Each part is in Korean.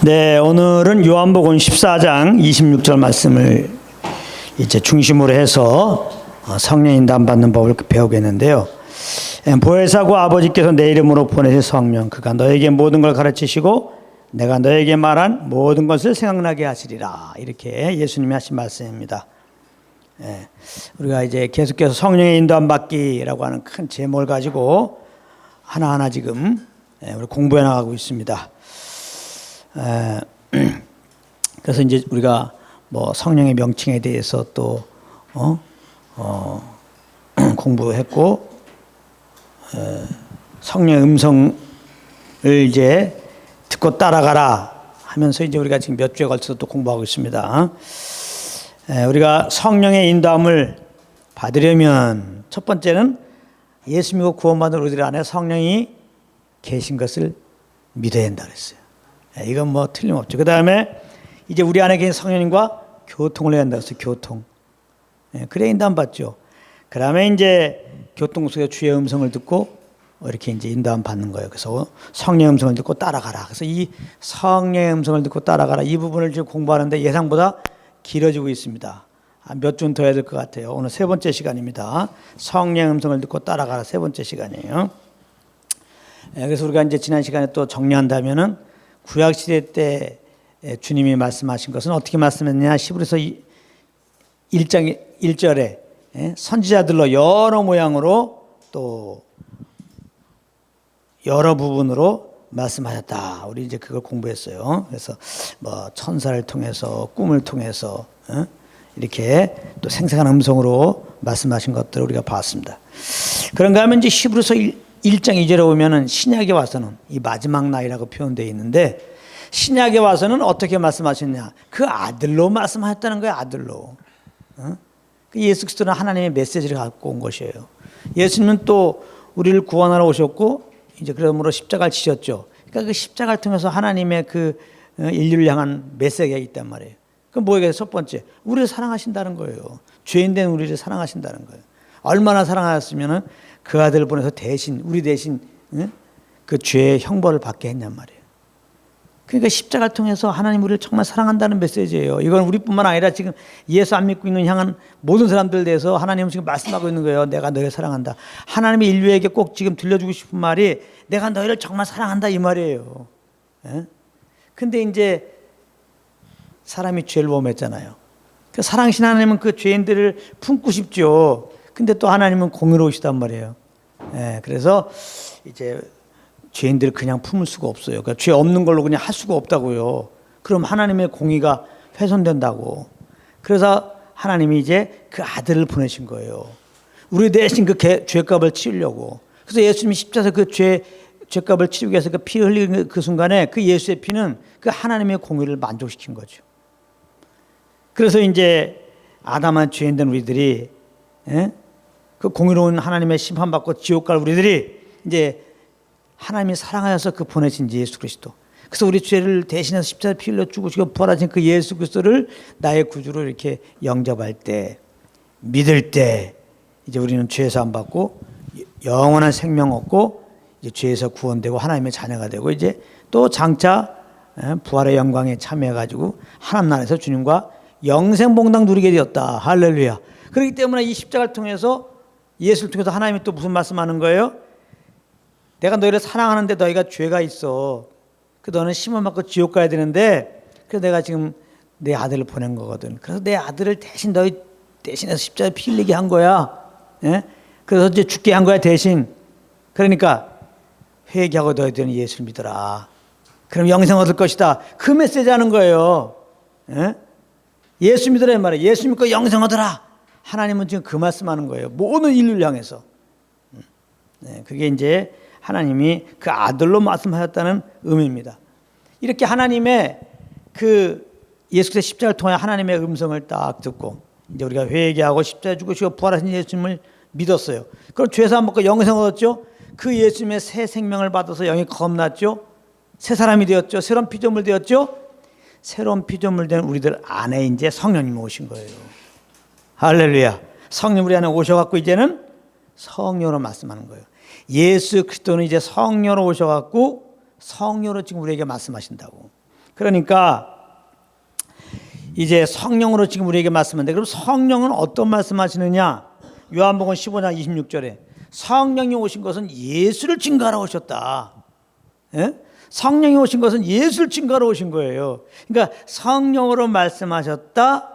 네, 오늘은 요한복음 14장 26절 말씀을 이제 중심으로 해서 성령 인도함 받는 법을 배우겠는데요. 보혜사고 아버지께서 내 이름으로 보내신 성령, 그가 너에게 모든 걸 가르치시고 내가 너에게 말한 모든 것을 생각나게 하시리라. 이렇게 예수님이 하신 말씀입니다. 우리가 이제 계속해서 성령의 인도함 받기라고 하는 큰 제목을 가지고 하나하나 지금 우리 공부해 나가고 있습니다. 그래서 이제 우리가 뭐 성령의 명칭에 대해서 또 공부했고, 성령의 음성을 이제 듣고 따라가라 하면서 이제 우리가 지금 몇 주에 걸쳐서 또 공부하고 있습니다. 우리가 성령의 인도함을 받으려면 첫 번째는 예수 믿고 구원받은 우리들 안에 성령이 계신 것을 믿어야 한다 그랬어요. 이건 뭐 틀림없죠. 그 다음에 이제 우리 안에 계신 성령님과 교통을 해야 한다 그랬어요. 교통. 그래야 인도함 받죠. 그 다음에 이제 교통 속에 주의 음성을 듣고 이렇게 이제 인도함 받는 거예요. 그래서 성령의 음성을 듣고 따라가라. 그래서 이 성령의 음성을 듣고 따라가라, 이 부분을 지금 공부하는데 예상보다 길어지고 있습니다. 몇 주는 더 해야 될 것 같아요. 오늘 세 번째 시간입니다. 성령의 음성을 듣고 따라가라, 세 번째 시간이에요. 그래서 우리가 이제 지난 시간에 또 정리한다면은 구약시대 때 주님이 말씀하신 것은 어떻게 말씀했느냐, 히브리서 1장 1절에 선지자들로 여러 모양으로 또 여러 부분으로 말씀하셨다. 우리 이제 그걸 공부했어요. 그래서 뭐 천사를 통해서, 꿈을 통해서 이렇게 또 생생한 음성으로 말씀하신 것들을 우리가 봤습니다. 그런가 하면 이제 히브리서 1장 2절에 보면은 신약에 와서는 이 마지막 날이라고 표현되어 있는데, 신약에 와서는 어떻게 말씀하셨냐, 그 아들로 말씀하셨다는 거예요. 아들로. 예수 그리스도는 하나님의 메시지를 갖고 온 것이에요. 예수님은 또 우리를 구원하러 오셨고 이제 그러므로 십자가를 지셨죠. 그러니까 그 십자가를 통해서 하나님의 그 인류를 향한 메시지가 있단 말이에요. 그럼 뭐예요? 첫 번째, 우리를 사랑하신다는 거예요. 죄인된 우리를 사랑하신다는 거예요. 얼마나 사랑하셨으면은 그 아들을 보내서 대신, 우리 대신 그 죄의 형벌을 받게 했냔 말이에요. 그러니까 십자가를 통해서 하나님 우리를 정말 사랑한다는 메시지예요. 이건 우리뿐만 아니라 지금 예수 안 믿고 있는 향한 모든 사람들에 대해서 하나님은 지금 말씀하고 있는 거예요. 내가 너희를 사랑한다. 하나님이 인류에게 꼭 지금 들려주고 싶은 말이 내가 너희를 정말 사랑한다, 이 말이에요. 근데 이제 사람이 죄를 범했잖아요. 그 사랑하신 하나님은 그 죄인들을 품고 싶죠. 근데 또 하나님은 공의로우시단 말이에요. 그래서 이제 죄인들을 그냥 품을 수가 없어요. 그러니까 죄 없는 걸로 그냥 할 수가 없다고요. 그럼 하나님의 공의가 훼손된다고. 그래서 하나님이 이제 그 아들을 보내신 거예요. 우리 대신 그 죄값을 치우려고. 그래서 예수님이 십자가에서 그 죄값을 치우기 위해서 그 피 흘리는 그 순간에 그 예수의 피는 그 하나님의 공의를 만족시킨 거죠. 그래서 이제 아담한 죄인된 우리들이 그 공의로운 하나님의 심판받고 지옥 갈 우리들이 이제 하나님이 사랑하셔서 그 보내신 예수 그리스도. 그래서 우리 죄를 대신해서 십자가에 피 흘려 죽으시고 부활하신 그 예수 그리스도를 나의 구주로 이렇게 영접할 때, 믿을 때 이제 우리는 죄에서 안 받고 영원한 생명 얻고 이제 죄에서 구원되고 하나님의 자녀가 되고 이제 또 장차 부활의 영광에 참여해가지고 하나님 나라에서 주님과 영생 복락 누리게 되었다. 할렐루야. 그렇기 때문에 이 십자가를 통해서, 예수를 통해서 하나님이 또 무슨 말씀하는 거예요? 내가 너희를 사랑하는데 너희가 죄가 있어. 그 너는 심을 받고 지옥 가야 되는데, 그래서 내가 지금 내 아들을 보낸 거거든. 그래서 내 아들을 대신 너희 대신해서 십자가에 피 흘리게 한 거야. 그래서 이제 죽게 한 거야, 대신. 그러니까 회개하고 너희들은 예수를 믿어라. 그럼 영생 얻을 것이다. 그 메시지 하는 거예요. 예수 믿으라 이 말이에요. 예수 믿고 영생 얻으라. 하나님은 지금 그 말씀하는 거예요. 모든 인류를 향해서. 그게 이제 하나님이 그 아들로 말씀하셨다는 의미입니다. 이렇게 하나님의 그 예수 그리스도의 십자가를 통해 하나님의 음성을 딱 듣고 이제 우리가 회개하고 십자가에 죽으시고 부활하신 예수님을 믿었어요. 그럼 죄에서 안 먹고 영생 얻었죠. 그 예수님의 새 생명을 받아서 영이 거듭났죠. 새 사람이 되었죠. 새로운 피조물 되었죠. 새로운 피조물 된 우리들 안에 이제 성령님이 오신 거예요. 할렐루야. 성령 우리 안에 오셔갖고 이제는 성령으로 말씀하는 거예요. 예수 그리스도는 이제 성령으로 오셔갖고 성령으로 지금 우리에게 말씀하신다고. 그러니까 이제 성령으로 지금 우리에게 말씀하는데, 그럼 성령은 어떤 말씀하시느냐? 요한복음 15장 26절에 성령이 오신 것은 예수를 증거하러 오셨다. 예? 성령이 오신 것은 예수를 증거하러 오신 거예요. 그러니까 성령으로 말씀하셨다.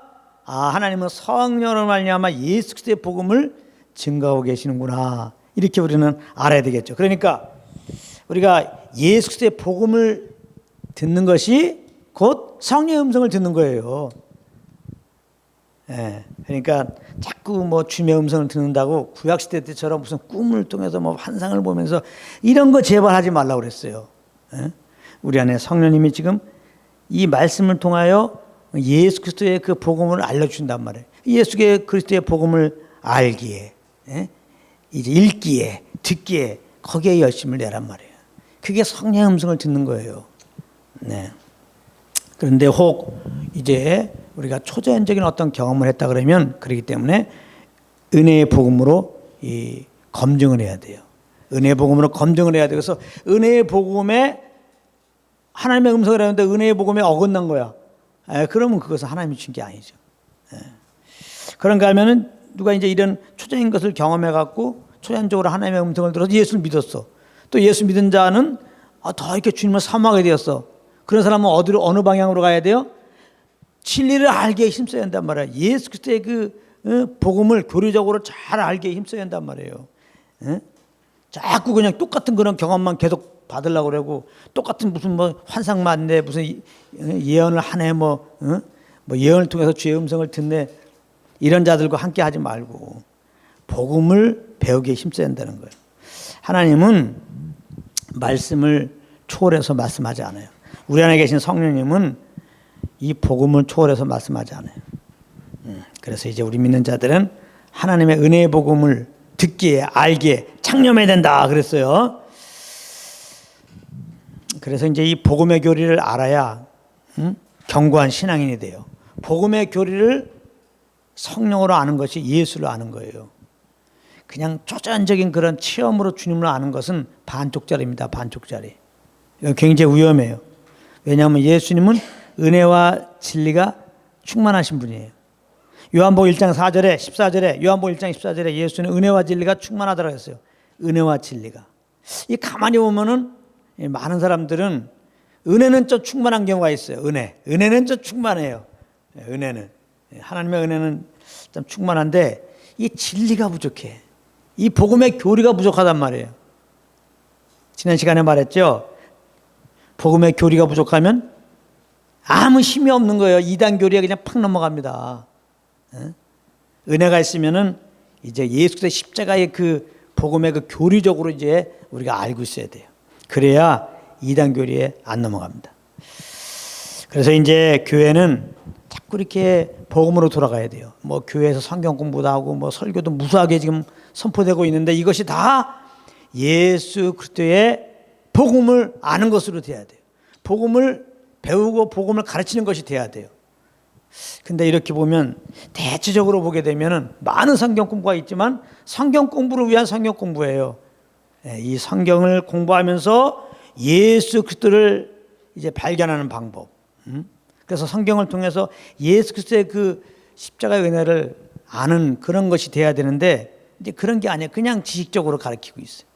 하나님은 성령으로 말미암아 예수 그리스도의 복음을 증거하고 계시는구나. 이렇게 우리는 알아야 되겠죠. 그러니까 우리가 예수 그리스도의 복음을 듣는 것이 곧 성령의 음성을 듣는 거예요. 예, 그러니까 자꾸 뭐 주님의 음성을 듣는다고 구약시대 때처럼 무슨 꿈을 통해서 뭐 환상을 보면서 이런 거 제발 하지 말라고 그랬어요. 예? 우리 안에 성령님이 지금 이 말씀을 통하여 예수 그리스도의 그 복음을 알려준단 말이에요. 예수 그리스도의 복음을 알기에, 예? 이제 읽기에, 듣기에 거기에 열심을 내란 말이에요. 그게 성령의 음성을 듣는 거예요. 네. 그런데 혹 이제 우리가 초자연적인 어떤 경험을 했다 그러면, 그렇기 때문에 은혜의 복음으로 이 검증을 해야 돼요. 은혜의 복음으로 검증을 해야 돼요. 그래서 은혜의 복음에 하나님의 음성을 하는데 은혜의 복음에 어긋난 거야. 그러면 그것은 하나님이 준 게 아니죠. 그런가 하면은 누가 이제 이런 초자인 것을 경험해 갖고 초자연적으로 하나님의 음성을 들어서 예수를 믿었어. 또 예수 믿은 자는 더 이렇게 주님을 사모하게 되었어. 그런 사람은 어느 방향으로 가야 돼요? 진리를 알게 힘써야 한단 말이에요. 예수 그리스도의 그 복음을 교리적으로 잘 알게 힘써야 한단 말이에요. 자꾸 그냥 똑같은 그런 경험만 계속 받으려고 그러고, 똑같은 무슨 뭐 환상만 내, 무슨 예언을 하네, 뭐 예언을 통해서 주의 음성을 듣네, 이런 자들과 함께 하지 말고 복음을 배우기에 힘써야 한다는 거예요. 하나님은 말씀을 초월해서 말씀하지 않아요. 우리 안에 계신 성령님은 이 복음을 초월해서 말씀하지 않아요. 그래서 이제 우리 믿는 자들은 하나님의 은혜의 복음을 듣기에, 알기에 창념해야 된다 그랬어요. 그래서 이제 이 복음의 교리를 알아야 견고한 신앙인이 돼요. 복음의 교리를 성령으로 아는 것이 예수를 아는 거예요. 그냥 초자연적인 그런 체험으로 주님을 아는 것은 반쪽짜리입니다. 반쪽짜리. 이건 굉장히 위험해요. 왜냐하면 예수님은 은혜와 진리가 충만하신 분이에요. 요한복음 1장 4절에 14절에 요한복음 1장 14절에 예수는 은혜와 진리가 충만하다고 했어요. 은혜와 진리가. 이 가만히 보면은 많은 사람들은 은혜는 좀 충만한 경우가 있어요. 은혜는 좀 충만해요. 은혜는 하나님의 은혜는 좀 충만한데 이 진리가 부족해. 이 복음의 교리가 부족하단 말이에요. 지난 시간에 말했죠. 복음의 교리가 부족하면 아무 힘이 없는 거예요. 이단 교리에 그냥 팍 넘어갑니다. 은혜가 있으면은 이제 예수 그리스도의 십자가의 그 복음의 그 교리적으로 이제 우리가 알고 있어야 돼요. 그래야 이단 교리에 안 넘어갑니다. 그래서 이제 교회는 자꾸 이렇게 복음으로 돌아가야 돼요. 뭐 교회에서 성경 공부도 하고 뭐 설교도 무수하게 지금 선포되고 있는데 이것이 다 예수 그리스도의 복음을 아는 것으로 돼야 돼요. 복음을 배우고 복음을 가르치는 것이 돼야 돼요. 근데 이렇게 보면 대체적으로 보게 되면은 많은 성경 공부가 있지만 성경 공부를 위한 성경 공부예요. 이 성경을 공부하면서 예수 그리스도를 이제 발견하는 방법. 그래서 성경을 통해서 예수 그리스도의 그 십자가의 은혜를 아는 그런 것이 돼야 되는데 이제 그런 게 아니에요. 그냥 지식적으로 가르치고 있어요.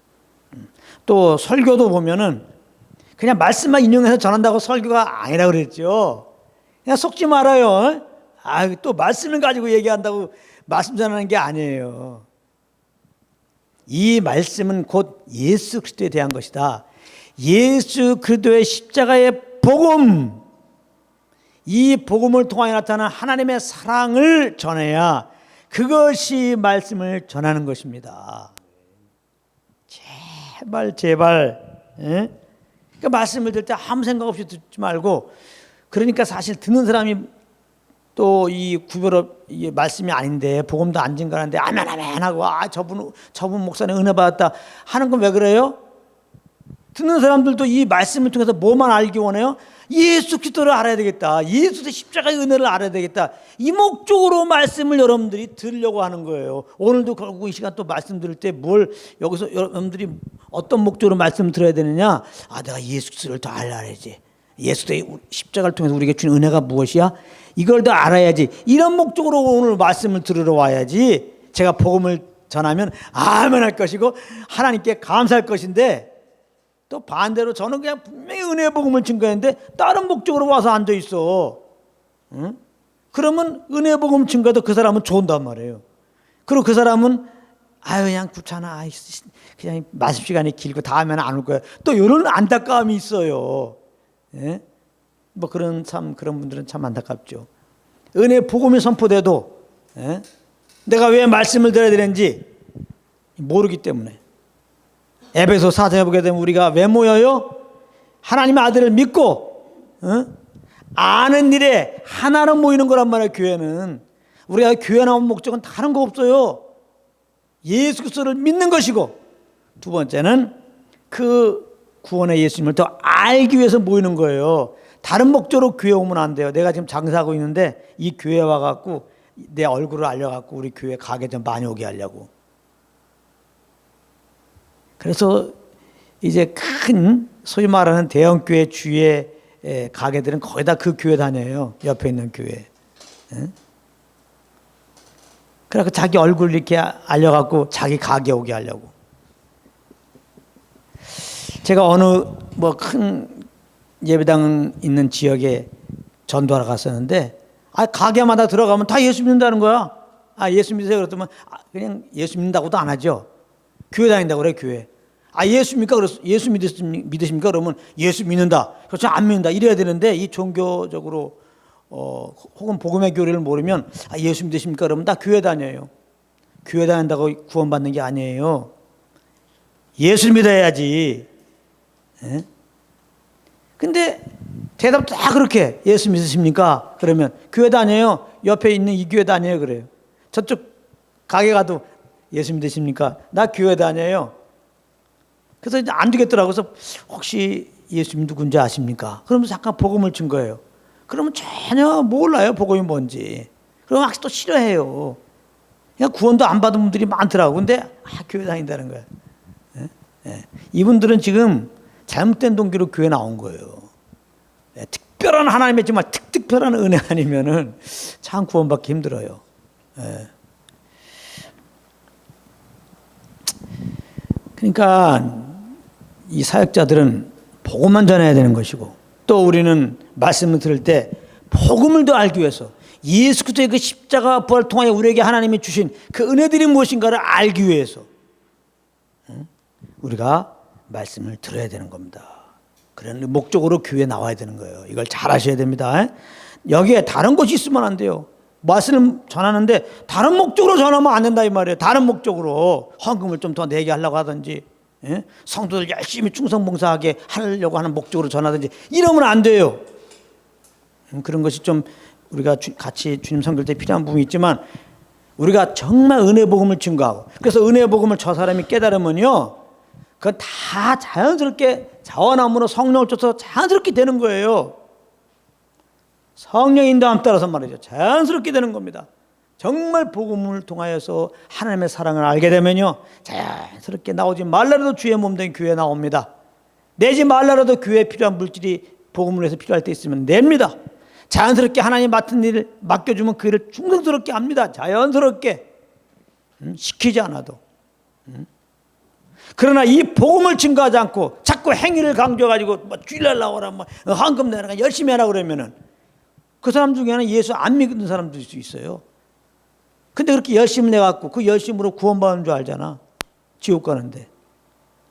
또 설교도 보면은 그냥 말씀만 인용해서 전한다고 설교가 아니라 그랬죠. 그냥 속지 말아요. 또 말씀을 가지고 얘기한다고 말씀 전하는 게 아니에요. 이 말씀은 곧 예수 그리스도에 대한 것이다. 예수 그리스도의 십자가의 복음, 이 복음을 통하여 나타나는 하나님의 사랑을 전해야 그것이 말씀을 전하는 것입니다. 제발 그 말씀을 들을 때 아무 생각 없이 듣지 말고, 그러니까 사실 듣는 사람이 또 이 구별업 이 말씀이 아닌데 복음도 안 증가하는데 아멘 아멘 하고 저분 목사님 은혜 받았다 하는 건 왜 그래요? 듣는 사람들도 이 말씀을 통해서 뭐만 알기 원해요? 예수 그리스도를 알아야 되겠다. 예수의 십자가의 은혜를 알아야 되겠다. 이 목적으로 말씀을 여러분들이 들으려고 하는 거예요. 오늘도 결국 이 시간 또 말씀 들을 때 뭘 여기서 여러분들이 어떤 목적으로 말씀 들어야 되느냐? 내가 예수 그리스도를 더 알아야지. 예수의 십자가를 통해서 우리에게 준 은혜가 무엇이야? 이걸 더 알아야지. 이런 목적으로 오늘 말씀을 들으러 와야지 제가 복음을 전하면 아멘할 것이고 하나님께 감사할 것인데, 또 반대로 저는 그냥 분명히 은혜의 복음을 증거했는데 다른 목적으로 와서 앉아 있어. 응? 그러면 은혜의 복음 증거도 그 사람은 좋은단 말이에요. 그리고 그 사람은 아유 그냥 귀찮아, 그냥 말씀 시간이 길고 다음에는 안 올 거야, 또 이런 안타까움이 있어요. 예? 뭐 그런 분들은 참 안타깝죠. 은혜 복음이 선포돼도 예? 내가 왜 말씀을 드려야 되는지 모르기 때문에. 에베소 4장에 보게 되면 우리가 왜 모여요? 하나님의 아들을 믿고 아는 일에 하나로 모이는 거란 말이에요. 교회는 우리가 교회 나온 목적은 다른 거 없어요. 예수 그리스도를 믿는 것이고, 두 번째는 그 구원의 예수님을 더 알기 위해서 모이는 거예요. 다른 목적으로 교회 오면 안 돼요. 내가 지금 장사하고 있는데 이 교회 와갖고 내 얼굴을 알려갖고 우리 교회 가게 좀 많이 오게 하려고. 그래서 이제 큰 소위 말하는 대형 교회 주위의 가게들은 거의 다 그 교회 다녀요. 옆에 있는 교회. 그래서 자기 얼굴 이렇게 알려갖고 자기 가게 오게 하려고. 제가 어느 뭐 큰 예배당 있는 지역에 전도하러 갔었는데, 가게마다 들어가면 다 예수 믿는다는 거야. 예수 믿으세요. 그랬더니 그냥 예수 믿는다고도 안 하죠. 교회 다닌다고 그래, 교회. 예수 믿습니까? 그래서 예수 믿으십니까? 그러면 예수 믿는다. 그렇죠, 안 믿는다. 이래야 되는데, 이 종교적으로 혹은 복음의 교리를 모르면 예수 믿으십니까? 그러면 다 교회 다녀요. 교회 다닌다고 구원받는 게 아니에요. 예수 믿어야지. 예? 근데 대답도 다 그렇게, 예수 믿으십니까? 그러면 교회 다녀요. 옆에 있는 이 교회 다녀요. 그래요. 저쪽 가게 가도 예수 믿으십니까? 나 교회 다녀요. 그래서 이제 안 되겠더라고요. 그래서 혹시 예수님 누군지 아십니까? 그러면 잠깐 복음을 준 거예요. 그러면 전혀 몰라요, 복음이 뭔지. 그러면 막 또 싫어해요. 그냥 구원도 안 받은 분들이 많더라고. 근데 교회 다닌다는 거야. 예? 예. 이분들은 지금 잘못된 동기로 교회 나온 거예요. 예. 특별한 하나님의 정말 특별한 은혜 아니면은 참 구원받기 힘들어요. 예. 그러니까 이 사역자들은 복음만 전해야 되는 것이고, 또 우리는 말씀을 들을 때 복음을 더 알기 위해서 예수 그리스도의 그 십자가 부활을 통하여 우리에게 하나님이 주신 그 은혜들이 무엇인가를 알기 위해서 우리가 말씀을 들어야 되는 겁니다. 그런 목적으로 교회에 나와야 되는 거예요. 이걸 잘 아셔야 됩니다. 여기에 다른 것이 있으면 안 돼요. 말씀을 전하는데 다른 목적으로 전하면 안 된다 이 말이에요. 다른 목적으로 헌금을 좀 더 내게 하려고 하든지, 성도들 열심히 충성봉사하게 하려고 하는 목적으로 전하든지 이러면 안 돼요. 그런 것이 좀 우리가 같이 주님 섬길 때 필요한 부분이 있지만, 우리가 정말 은혜 복음을 증거하고, 그래서 은혜 복음을 저 사람이 깨달으면요, 그건 다 자연스럽게 자원함으로 성령을 줘서 자연스럽게 되는 거예요. 성령 인도함 따라서 말이죠. 자연스럽게 되는 겁니다. 정말 복음을 통하여서 하나님의 사랑을 알게 되면요, 자연스럽게 나오지 말라라도 주의 몸된 교회에 나옵니다. 내지 말라라도 교회에 필요한 물질이 복음을 위해서 필요할 때 있으면 냅니다. 자연스럽게 하나님 맡은 일을 맡겨주면 그 일을 충성스럽게 합니다. 자연스럽게. 시키지 않아도. 그러나 이 복음을 증거하지 않고 자꾸 행위를 강조해가지고 뭐 주일날 나오라, 뭐 헌금 내라, 열심히 하라 그러면은 그 사람 중에는 예수 안 믿는 사람도 있을 수 있어요. 근데 그렇게 열심히 내갖고 그 열심으로 구원받는 줄 알잖아. 지옥 가는데.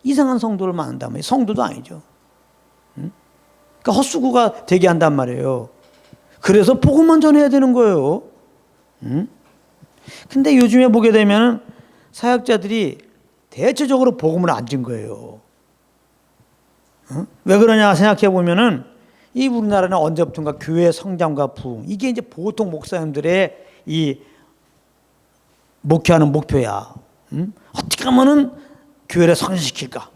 이상한 성도를 만든다면 성도도 아니죠. 그러니까 헛수고가 되게 한단 말이에요. 그래서 복음만 전해야 되는 거예요. 근데 요즘에 보게 되면 사역자들이 대체적으로 복음을 안 준 거예요. 왜 그러냐 생각해 보면은, 이 우리나라는 언제부턴가 교회 성장과 부흥, 이게 이제 보통 목사님들의 이 목회하는 목표야. 어떻게 하면은 교회를 성장시킬까?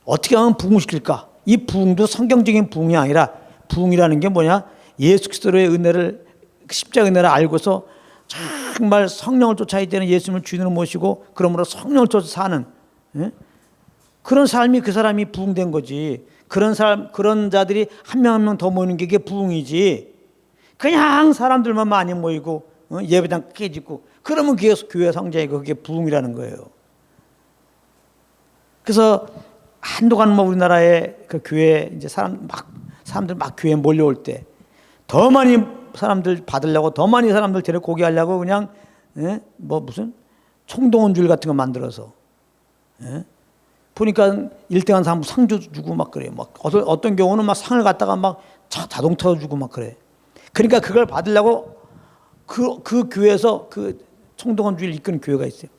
어떻게 하면 부흥시킬까? 이 부흥도 성경적인 부흥이 아니라, 부흥이라는 게 뭐냐? 예수 그리스도의 은혜를, 십자가 은혜를 알고서 정말 성령을 쫓아야 되는 예수님을 주인으로 모시고, 그러므로 성령을 쫓아 사는 그런 삶이 그 사람이 부흥된 거지. 그런 사람, 그런 자들이 한 명 한 명 더 모이는 게 이게 부흥이지. 그냥 사람들만 많이 모이고 예배당 크게 짓고 그러면 그게 교회 성장이고 그게 부흥이라는 거예요. 그래서 한동안 뭐 우리나라의 그 교회 이제 사람들 막 교회에 몰려올 때 더 많이 사람들 받으려고 더 많이 사람들 데리고 오게 하려고 그냥 뭐 무슨 총동원줄 같은 거 만들어서 보니까 1등한 사람 상도 주고 막 그래요. 막 어떤 경우는 막 상을 갖다가 막 자동차도 주고 막 그래. 그러니까 그걸 받으려고 그 교회에서 그 총동원주의를 이끄는 교회가 있어요.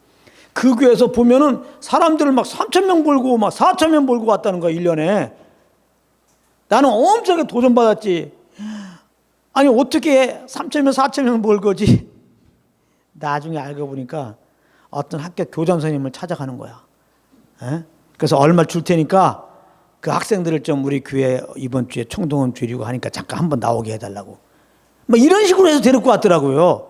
그 교회에서 보면은 사람들을 막 3,000명 몰고 막 4,000명 몰고 왔다는 거야, 1년에. 나는 엄청나게 도전받았지. 아니, 어떻게 3,000명, 4,000명 몰고지? 나중에 알고 보니까 어떤 학교 교장 선생님을 찾아가는 거야. 그래서 얼마 줄 테니까 그 학생들을 좀 우리 교회 이번 주에 총동원 주려고 하니까 잠깐 한번 나오게 해달라고. 뭐 이런 식으로 해서 데리고 왔더라고요.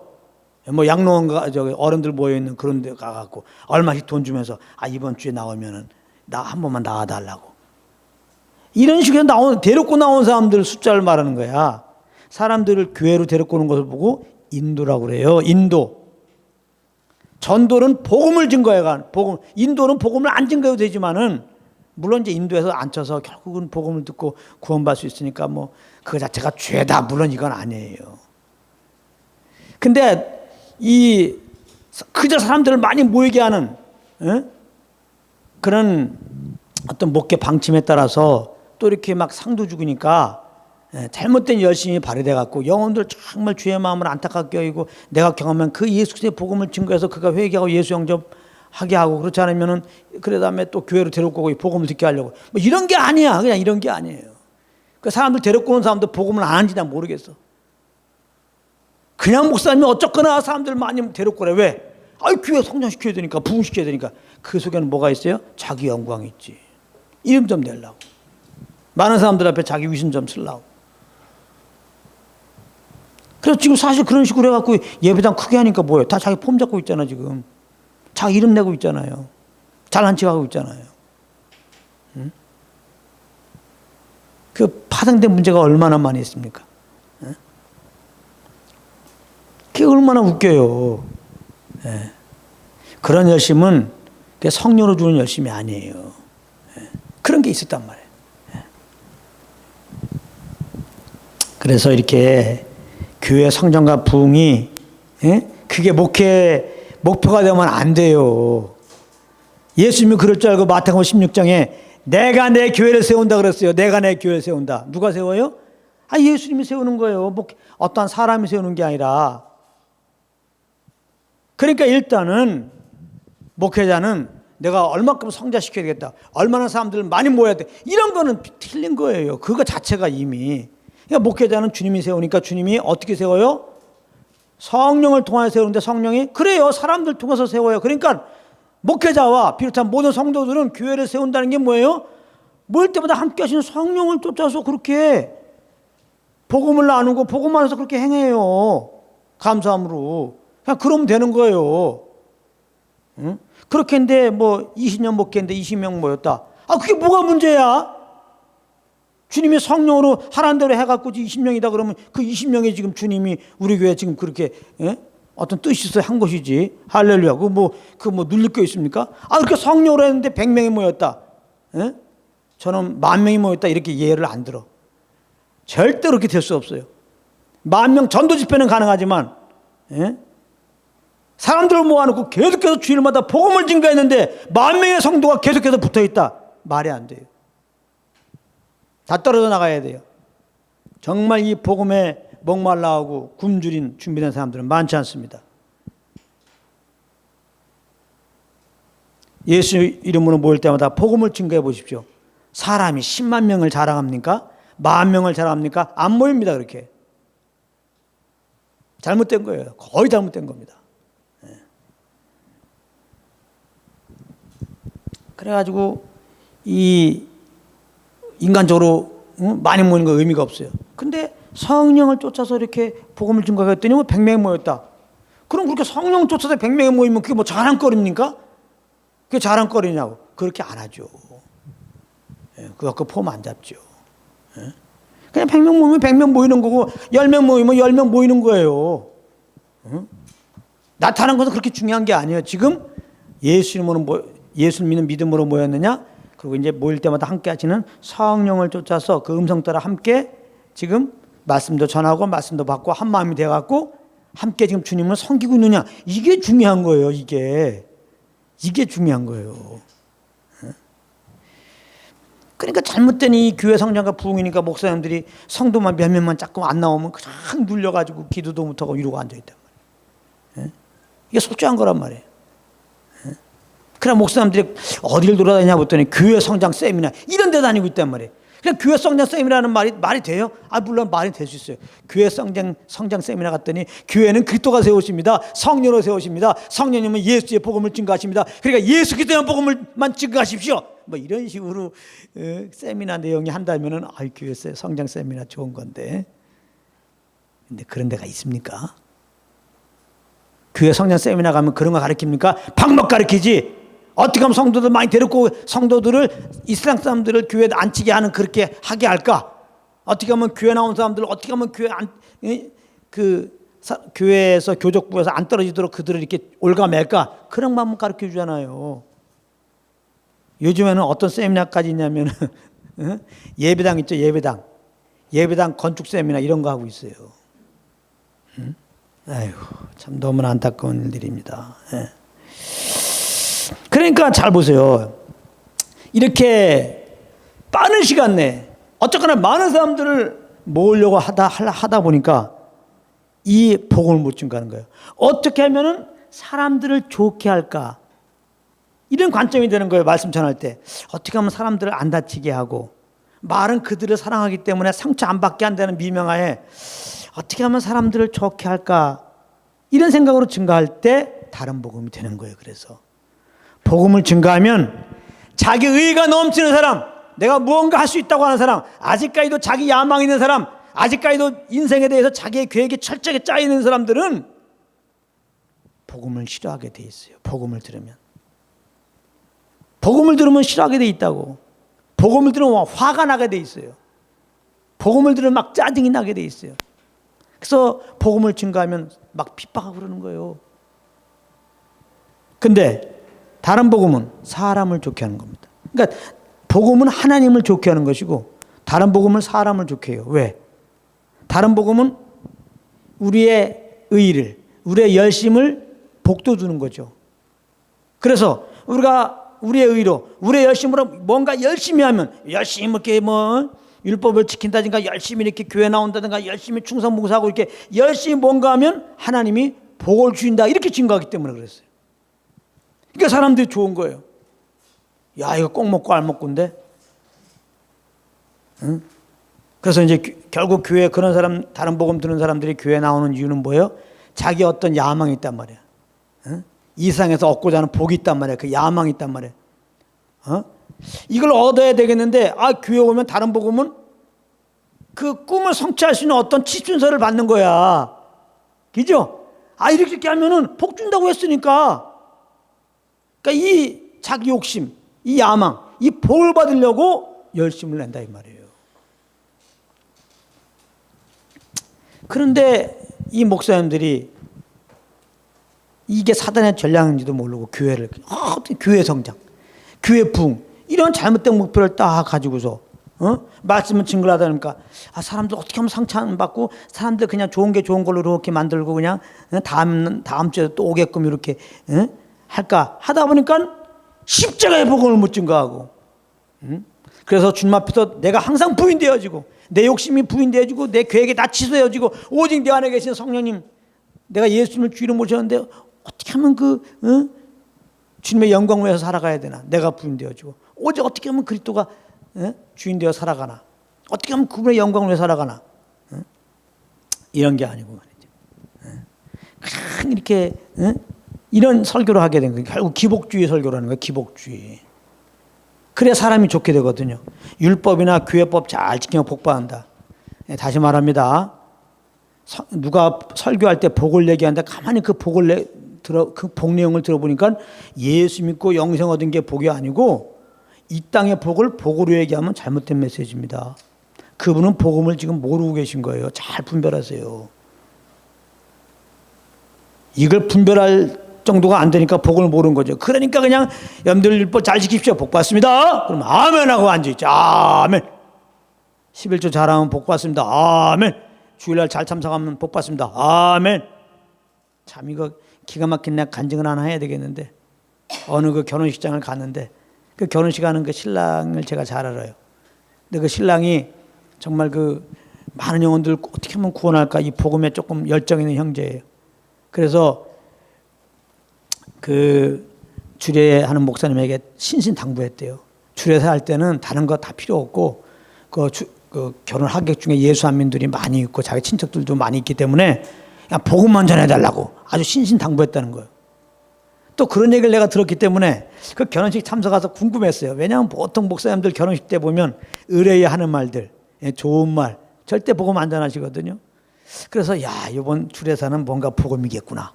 뭐 양로원 저기 어른들 모여 있는 그런 데 가갖고 얼마씩 돈 주면서 이번 주에 나오면은 나 한 번만 나와달라고. 이런 식으로 데리고 나온 사람들 숫자를 말하는 거야. 사람들을 교회로 데리고 오는 것을 보고 인도라고 그래요. 인도. 전도는 복음을 증거해간 복음. 인도는 복음을 안 증거해도 되지만은 물론 이제 인도에서 앉혀서 결국은 복음을 듣고 구원받을 수 있으니까 뭐 그 자체가 죄다. 물론 이건 아니에요. 근데 그저 사람들을 많이 모이게 하는 그런 어떤 목회 방침에 따라서 또 이렇게 막 상도 죽으니까 잘못된 열심이 발휘돼 갖고 영혼들 정말 주의 마음을 안타깝게 여기고 내가 경험한 그 예수 그리스도의 복음을 증거해서 그가 회개하고 예수 영접하게 하고 그렇지 않으면은 그 다음에 또 교회로 데리고 오고 복음을 듣게 하려고 뭐 이런 게 아니야. 그냥 이런 게 아니에요. 그 사람들 데리고 온 사람들 복음을 안 하는지 난 모르겠어. 그냥 목사님이 어쩌거나 사람들 많이 데리고 오래. 왜? 교회 성장시켜야 되니까, 부흥시켜야 되니까. 그 속에는 뭐가 있어요? 자기 영광이 있지. 이름 좀 내려고. 많은 사람들 앞에 자기 위신 좀 쓰려고. 그래서 지금 사실 그런 식으로 해갖고 예배당 크게 하니까 뭐예요? 다 자기 폼 잡고 있잖아, 지금. 자기 이름 내고 있잖아요. 잘난 척 하고 있잖아요. 응? 그 파생된 문제가 얼마나 많이 있습니까? 응? 그게 얼마나 웃겨요. 예. 그런 열심은 성령으로 주는 열심이 아니에요. 예. 그런 게 있었단 말이에요. 예. 그래서 이렇게 교회 성장과 부흥이 그게 목표가 되면 안 돼요. 예수님이 그럴 줄 알고 마태복음 16장에 내가 내 교회를 세운다 그랬어요. 내가 내 교회를 세운다. 누가 세워요? 예수님이 세우는 거예요. 어떠한 사람이 세우는 게 아니라. 그러니까 일단은 목회자는 내가 얼마큼 성장시켜야 되겠다. 얼마나 사람들을 많이 모아야 돼. 이런 거는 틀린 거예요. 그거 자체가 이미. 그러니까 목회자는 주님이 세우니까 주님이 어떻게 세워요? 성령을 통하여 세우는데 성령이 그래요. 사람들 통해서 세워요. 그러니까 목회자와 비롯한 모든 성도들은 교회를 세운다는 게 뭐예요? 모일 때마다 함께 하시는 성령을 쫓아서 그렇게 복음을 나누고 복음 안에서 그렇게 행해요. 감사함으로. 그냥 그러면 되는 거예요. 응? 그렇게 했는데 뭐 20년 목회인데 20명 모였다. 그게 뭐가 문제야? 주님이 성령으로 하라는 대로 해갖고 20명이다 그러면 그 20명이 지금 주님이 우리 교회 지금 그렇게 어떤 뜻이 있어야 한 것이지. 할렐루야. 그거 눌릴 거 있습니까? 그렇게 성령으로 했는데 100명이 모였다. 저는 10,000명이 모였다. 이렇게 예를 안 들어. 절대 그렇게 될 수 없어요. 10,000명 전도 집회는 가능하지만 사람들을 모아놓고 계속해서 주일마다 복음을 증거했는데 10,000명의 성도가 계속해서 붙어있다. 말이 안 돼요. 다 떨어져 나가야 돼요. 정말 이 복음에 목말라하고 굶주린 준비된 사람들은 많지 않습니다. 예수 이름으로 모일 때마다 복음을 증거해 보십시오. 사람이 10만 명을 자랑합니까? 10,000명을 자랑합니까? 안 모입니다. 그렇게. 잘못된 거예요. 거의 잘못된 겁니다. 그래가지고 이 인간적으로 많이 모이는 거 의미가 없어요. 근데 성령을 쫓아서 이렇게 복음을 증거했더니 100명이 모였다. 그럼 그렇게 성령 쫓아서 100명이 모이면 그게 뭐 자랑거리입니까? 그게 자랑거리냐고. 그렇게 안 하죠. 그거 폼 안 잡죠. 그냥 100명 모이면 100명 모이는 거고 10명 모이면 10명 모이는 거예요. 나타난 것은 그렇게 중요한 게 아니에요. 지금 예수님으로 예수를 믿는 믿음으로 모였느냐? 그리고 이제 모일 때마다 함께 하시는 성령을 쫓아서 그 음성 따라 함께 지금 말씀도 전하고 말씀도 받고 한 마음이 돼 갖고 함께 지금 주님을 섬기고 있느냐? 이게 중요한 거예요. 이게 중요한 거예요. 그러니까 잘못된 이 교회 성장과 부흥이니까 목사님들이 성도만 몇 명만 자꾸 안 나오면 그냥 눌려가지고 기도도 못하고 이러고 앉아있단 말이에요. 이게 속죄한 거란 말이에요. 그래 목사님들이 어디를 돌아다니냐 봤더니 교회 성장 세미나 이런 데 다니고 있단 말이에요. 그냥 교회 성장 세미나라는 말이 돼요? 물론 말이 될 수 있어요. 교회 성장 세미나 갔더니 교회는 그리스도가 세우십니다. 성령으로 세우십니다. 성령님은 예수의 복음을 증거하십니다. 그러니까 예수 그리스도의 복음을만 증거하십시오. 뭐 이런 식으로 세미나 내용이 한다면은 교회 성장 세미나 좋은 건데, 근데 그런 데가 있습니까? 교회 성장 세미나 가면 그런 거 가르칩니까? 방법 가르치지. 어떻게 하면 성도들 많이 데리고 성도들을 이슬람 사람들을 교회에 앉히게 하는 그렇게 하게 할까? 어떻게 하면 교회 나온 사람들 어떻게 하면 교회에서 교족부에서 안 떨어지도록 그들을 이렇게 올가맬까? 그런 방법 가르쳐 주잖아요. 요즘에는 어떤 세미나까지 있냐면 예배당 있죠, 예배당 건축 세미나 이런 거 하고 있어요. 아이고 참 너무나 안타까운 일들입니다. 그러니까 잘 보세요. 이렇게 빠른 시간 내에 어쨌거나 많은 사람들을 모으려고 하다 보니까 이 복음을 못 증거하는 거예요. 어떻게 하면은 사람들을 좋게 할까? 이런 관점이 되는 거예요. 말씀 전할 때 어떻게 하면 사람들을 안 다치게 하고, 말은 그들을 사랑하기 때문에 상처 안 받게 한다는 미명하에 어떻게 하면 사람들을 좋게 할까? 이런 생각으로 증거할 때 다른 복음이 되는 거예요. 그래서 복음을 증거하면 자기 의의가 넘치는 사람, 내가 무언가 할 수 있다고 하는 사람, 아직까지도 자기 야망이 있는 사람, 아직까지도 인생에 대해서 자기의 계획이 철저하게 짜 있는 사람들은 복음을 싫어하게 돼 있어요. 복음을 들으면 싫어하게 돼 있다고. 복음을 들으면 화가 나게 돼 있어요. 복음을 들으면 막 짜증이 나게 돼 있어요. 그래서 복음을 증거하면 막 핍박하고 그러는 거예요. 근데 다른 복음은 사람을 좋게 하는 겁니다. 그러니까 복음은 하나님을 좋게 하는 것이고 다른 복음은 사람을 좋게 해요. 왜? 다른 복음은 우리의 의의를, 우리의 열심을 복돋우는 거죠. 그래서 우리가 우리의 의로, 우리의 열심으로 뭔가 열심히 하면, 열심히 이렇게 율법을 지킨다든가, 열심히 이렇게 교회 나온다든가, 열심히 충성 봉사하고 이렇게 열심히 뭔가 하면 하나님이 복을 주신다, 이렇게 증거하기 때문에 그랬어요. 그러니까 사람들이 좋은 거예요. 야, 이거 꼭 먹고 알 먹고인데. 응? 그래서 이제 결국 교회 그런 사람, 다른 복음 듣는 사람들이 교회 나오는 이유는 뭐예요? 자기 어떤 야망이 있단 말이야. 응? 이 세상에서 얻고자 하는 복이 있단 말이야. 그 야망이 있단 말이야. 이걸 얻어야 되겠는데, 교회 오면 다른 복음은 그 꿈을 성취할 수 있는 어떤 치순서를 받는 거야. 그죠? 이렇게 하면은 복 준다고 했으니까. 그러니까 이 자기 욕심, 이 야망, 이 복을 받으려고 열심을 낸다 이 말이에요. 그런데 이 목사님들이 이게 사단의 전략인지도 모르고 교회를 교회 성장, 교회 부흥 이런 잘못된 목표를 딱 가지고서 말씀을 증거하다 보니까 사람들 어떻게 하면 상처 안 받고 사람들 그냥 좋은 게 좋은 걸로 이렇게 만들고 그냥 다음 주에 또 오게끔 이렇게 할까 하다 보니까 십자가의 복음을 못 증거하고, 그래서 주님 앞에서 내가 항상 부인되어지고 내 욕심이 부인되어지고 내 계획이 다 취소되어지고 오직 내 안에 계신 성령님, 내가 예수님을 주인으로 모셨는데 어떻게 하면 주님의 영광을 위해서 살아가야 되나? 내가 부인되어지고 오직 어떻게 하면 그리스도가 주인되어 살아가나? 어떻게 하면 그분의 영광을 위해서 살아가나? 이런 게 아니고 말이죠. 그냥 이렇게 이런 설교를 하게 된 거예요. 결국 기복주의 설교라는 거예요. 기복주의. 그래야 사람이 좋게 되거든요. 율법이나 교회법 잘 지키면 복받는다. 다시 말합니다. 누가 설교할 때 복을 얘기하는데 가만히 그 복 내용을 들어보니까 예수 믿고 영생 얻은 게 복이 아니고 이 땅의 복을 복으로 얘기하면 잘못된 메시지입니다. 그분은 복음을 지금 모르고 계신 거예요. 잘 분별하세요. 이걸 분별할 정도가 안 되니까 복을 모르는 거죠. 그러니까 그냥 여러분들 율법 잘 지킵시오. 복 받습니다. 그럼 아멘 하고 앉아있죠. 아멘. 11조 잘하면 복 받습니다. 아멘. 주일날 잘 참석하면 복 받습니다. 아멘. 참 이거 기가 막힌 내 간증을 하나 해야 되겠는데, 어느 그 결혼식장을 갔는데 그 결혼식 하는 그 신랑을 제가 잘 알아요. 근데 그 신랑이 정말 그 많은 영혼들 어떻게 하면 구원할까 이 복음에 조금 열정 있는 형제예요. 그래서 그 주례하는 목사님에게 신신당부했대요. 주례사 할 때는 다른 거 다 필요 없고 그 결혼 하객 중에 예수한민들이 많이 있고 자기 친척들도 많이 있기 때문에 그냥 복음만 전해달라고 아주 신신당부했다는 거예요. 또 그런 얘기를 내가 들었기 때문에 그 결혼식 참석해서 궁금했어요. 왜냐하면 보통 목사님들 결혼식 때 보면 의뢰에 하는 말들, 좋은 말 절대 복음 안 전하시거든요. 그래서 야, 이번 주례사는 뭔가 복음이겠구나.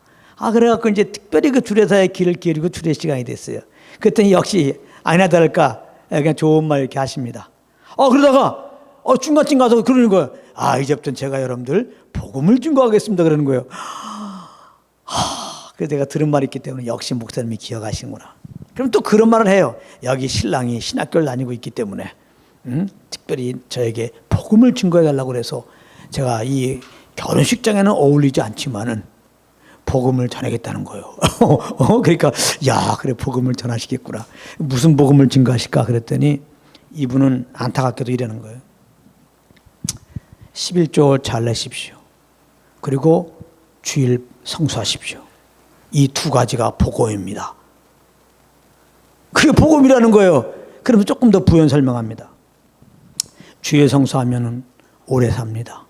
그래갖고 이제 특별히 그 주례사의 길을 기울이고 주례 시간이 됐어요. 그랬더니 역시 아니나 다를까 그냥 좋은 말 이렇게 하십니다. 그러다가 중간쯤 가서 그러는 거예요. 이제부터는 제가 여러분들 복음을 증거하겠습니다. 그러는 거예요. 그래서 내가 들은 말이 있기 때문에 역시 목사님이 기억하시는구나. 그럼 또 그런 말을 해요. 여기 신랑이 신학교를 다니고 있기 때문에 특별히 저에게 복음을 증거해달라고 그래서 제가 이 결혼식장에는 어울리지 않지만은 복음을 전하겠다는 거예요. 그러니까 야, 그래 복음을 전하시겠구나. 무슨 복음을 증거하실까 그랬더니 이분은 안타깝게도 이러는 거예요. 11조 잘 내십시오. 그리고 주일 성수하십시오. 이 두 가지가 복음입니다. 그게 복음이라는 거예요. 그러면 조금 더 부연 설명합니다. 주일 성수하면은 오래 삽니다.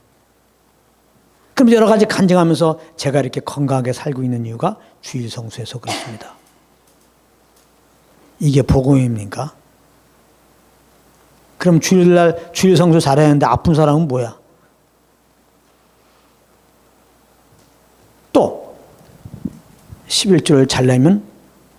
그럼 여러 가지 간증하면서 제가 이렇게 건강하게 살고 있는 이유가 주일 성수해서 그렇습니다. 이게 복음입니까? 그럼 주일날 주일 성수 잘했는데 아픈 사람은 뭐야? 또 11조를 잘 내면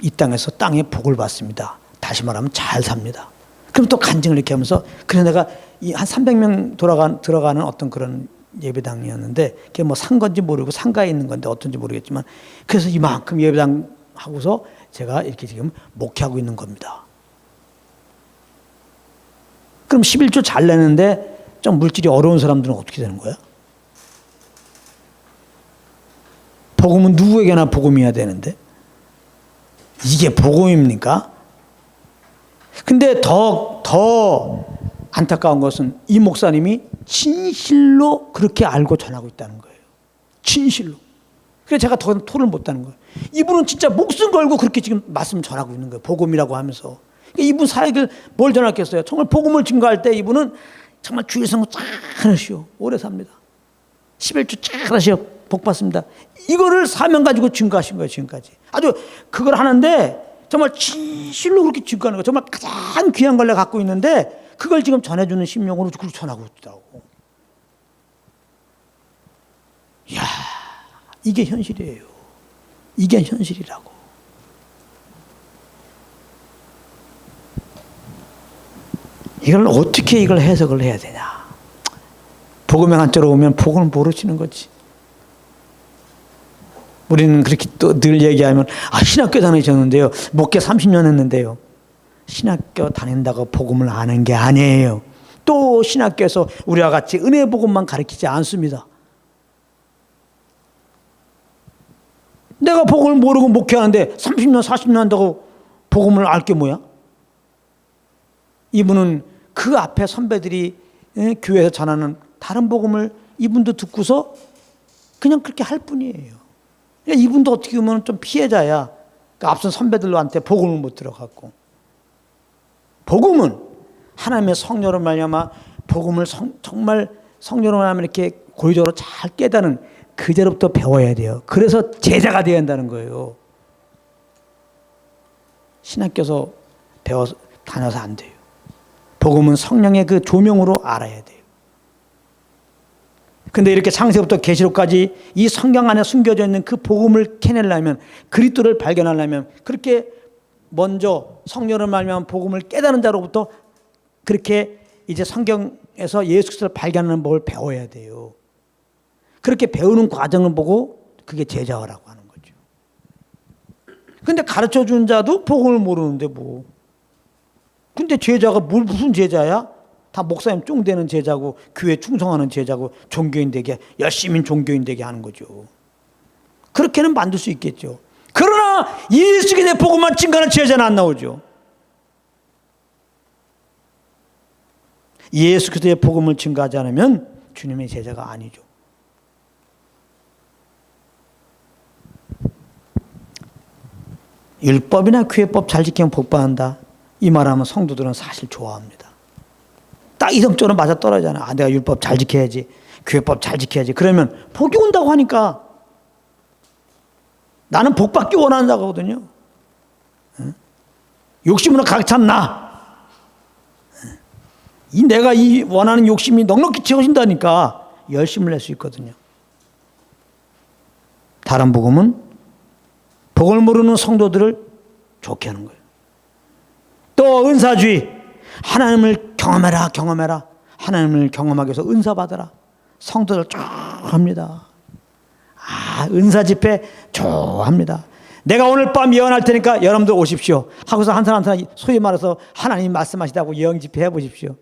이 땅에서 땅의 복을 받습니다. 다시 말하면 잘 삽니다. 그럼 또 간증을 이렇게 하면서 그래서 내가 한 300명 들어가는 어떤 그런 예배당이었는데 그게 뭐 산 건지 모르고 상가에 있는 건데 어떤지 모르겠지만 그래서 이만큼 예배당 하고서 제가 이렇게 지금 목회하고 있는 겁니다. 그럼 11조 잘 내는데 좀 물질이 어려운 사람들은 어떻게 되는 거야? 복음은 누구에게나 복음이어야 되는데 이게 복음입니까? 근데 더 안타까운 것은 이 목사님이 진실로 그렇게 알고 전하고 있다는 거예요. 진실로. 그래서 제가 더 토를 못하는 거예요. 이분은 진짜 목숨 걸고 그렇게 지금 말씀 전하고 있는 거예요. 복음이라고 하면서. 그러니까 이분 살아길 뭘 전하겠어요? 정말 복음을 증거할 때 이분은 정말 주일 성수 잘 하시오. 오래 삽니다. 11주 잘 하시오. 복 받습니다. 이거를 사명 가지고 증거하신 거예요. 지금까지. 아주 그걸 하는데 정말 진실로 그렇게 증거하는 거예요. 정말 가장 귀한 걸 내가 갖고 있는데 그걸 지금 전해주는 심령으로 그렇게 전하고 있다고. 이야, 이게 현실이에요. 이게 현실이라고. 이걸 어떻게 이걸 해석을 해야 되냐. 복음의 한자로 오면 복을 모르시는 거지. 우리는 그렇게 또 늘 얘기하면 신학교 다니셨는데요. 목회 30년 했는데요. 신학교 다닌다고 복음을 아는 게 아니에요. 또 신학교에서 우리와 같이 은혜 복음만 가르치지 않습니다. 내가 복음을 모르고 목회하는데 30년 40년 한다고 복음을 알 게 뭐야? 이분은 그 앞에 선배들이 교회에서 전하는 다른 복음을 이분도 듣고서 그냥 그렇게 할 뿐이에요. 그러니까 이분도 어떻게 보면 좀 피해자야. 그러니까 앞선 선배들한테 복음을 못 들어갔고. 복음은 하나님의 성령으로 말미암아 복음을 정말 성령으로 말미암아 이렇게 고의적으로 잘 깨닫는 그제로부터 배워야 돼요. 그래서 제자가 되어야 한다는 거예요. 신학교에서 배워서 다녀서 안 돼요. 복음은 성령의 그 조명으로 알아야 돼요. 근데 이렇게 창세부터 계시록까지 이 성경 안에 숨겨져 있는 그 복음을 캐내려면 그리스도를 발견하려면 그렇게 먼저 성령을 말미암아 복음을 깨닫는 자로부터 그렇게 이제 성경에서 예수 그리스도를 발견하는 법을 배워야 돼요. 그렇게 배우는 과정을 보고 그게 제자라고 하는 거죠. 근데 가르쳐 준 자도 복음을 모르는데 뭐. 근데 제자가 무슨 제자야? 다 목사님 쫑되는 제자고 교회 충성하는 제자고 종교인 되게 열심히 종교인 되게 하는 거죠. 그렇게는 만들 수 있겠죠. 그러나 예수 그리스도의 복음만 증거하는 제자는 안 나오죠. 예수 그리스도의 복음을 증거하지 않으면 주님의 제자가 아니죠. 율법이나 규례법 잘 지키면 복 받는다. 이 말하면 성도들은 사실 좋아합니다. 딱 이성적으로 맞아 떨어지잖아. 아, 내가 율법 잘 지켜야지, 규례법 잘 지켜야지. 그러면 복이 온다고 하니까 나는 복 받기 원하는 자거든요. 욕심으로 가득 찬 나. 내가 이 원하는 욕심이 넉넉히 채워진다니까 열심을 낼 수 있거든요. 다른 복음은 복을 모르는 성도들을 좋게 하는 거예요. 또 은사주의. 하나님을 경험해라. 하나님을 경험하기 위해서 은사 받아라. 성도들 좋아합니다. 은사 집회 좋아합니다. 내가 오늘 밤 예언할 테니까 여러분들 오십시오. 하고서 한 사람 소위 말해서 하나님 말씀하시다고 예언 집회 해보십시오.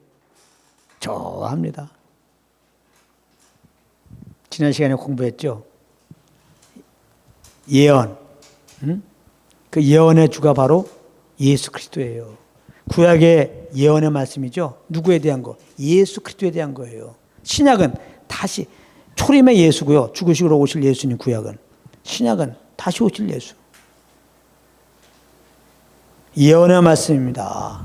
좋아합니다. 지난 시간에 공부했죠. 예언. 그 예언의 주가 바로 예수 그리스도예요. 구약의 예언의 말씀이죠. 누구에 대한 거? 예수 그리스도에 대한 거예요. 신약은 다시 초림의 예수고요. 죽으시러 오실 예수님. 구약은. 신약은 다시 오실 예수. 예언의 말씀입니다.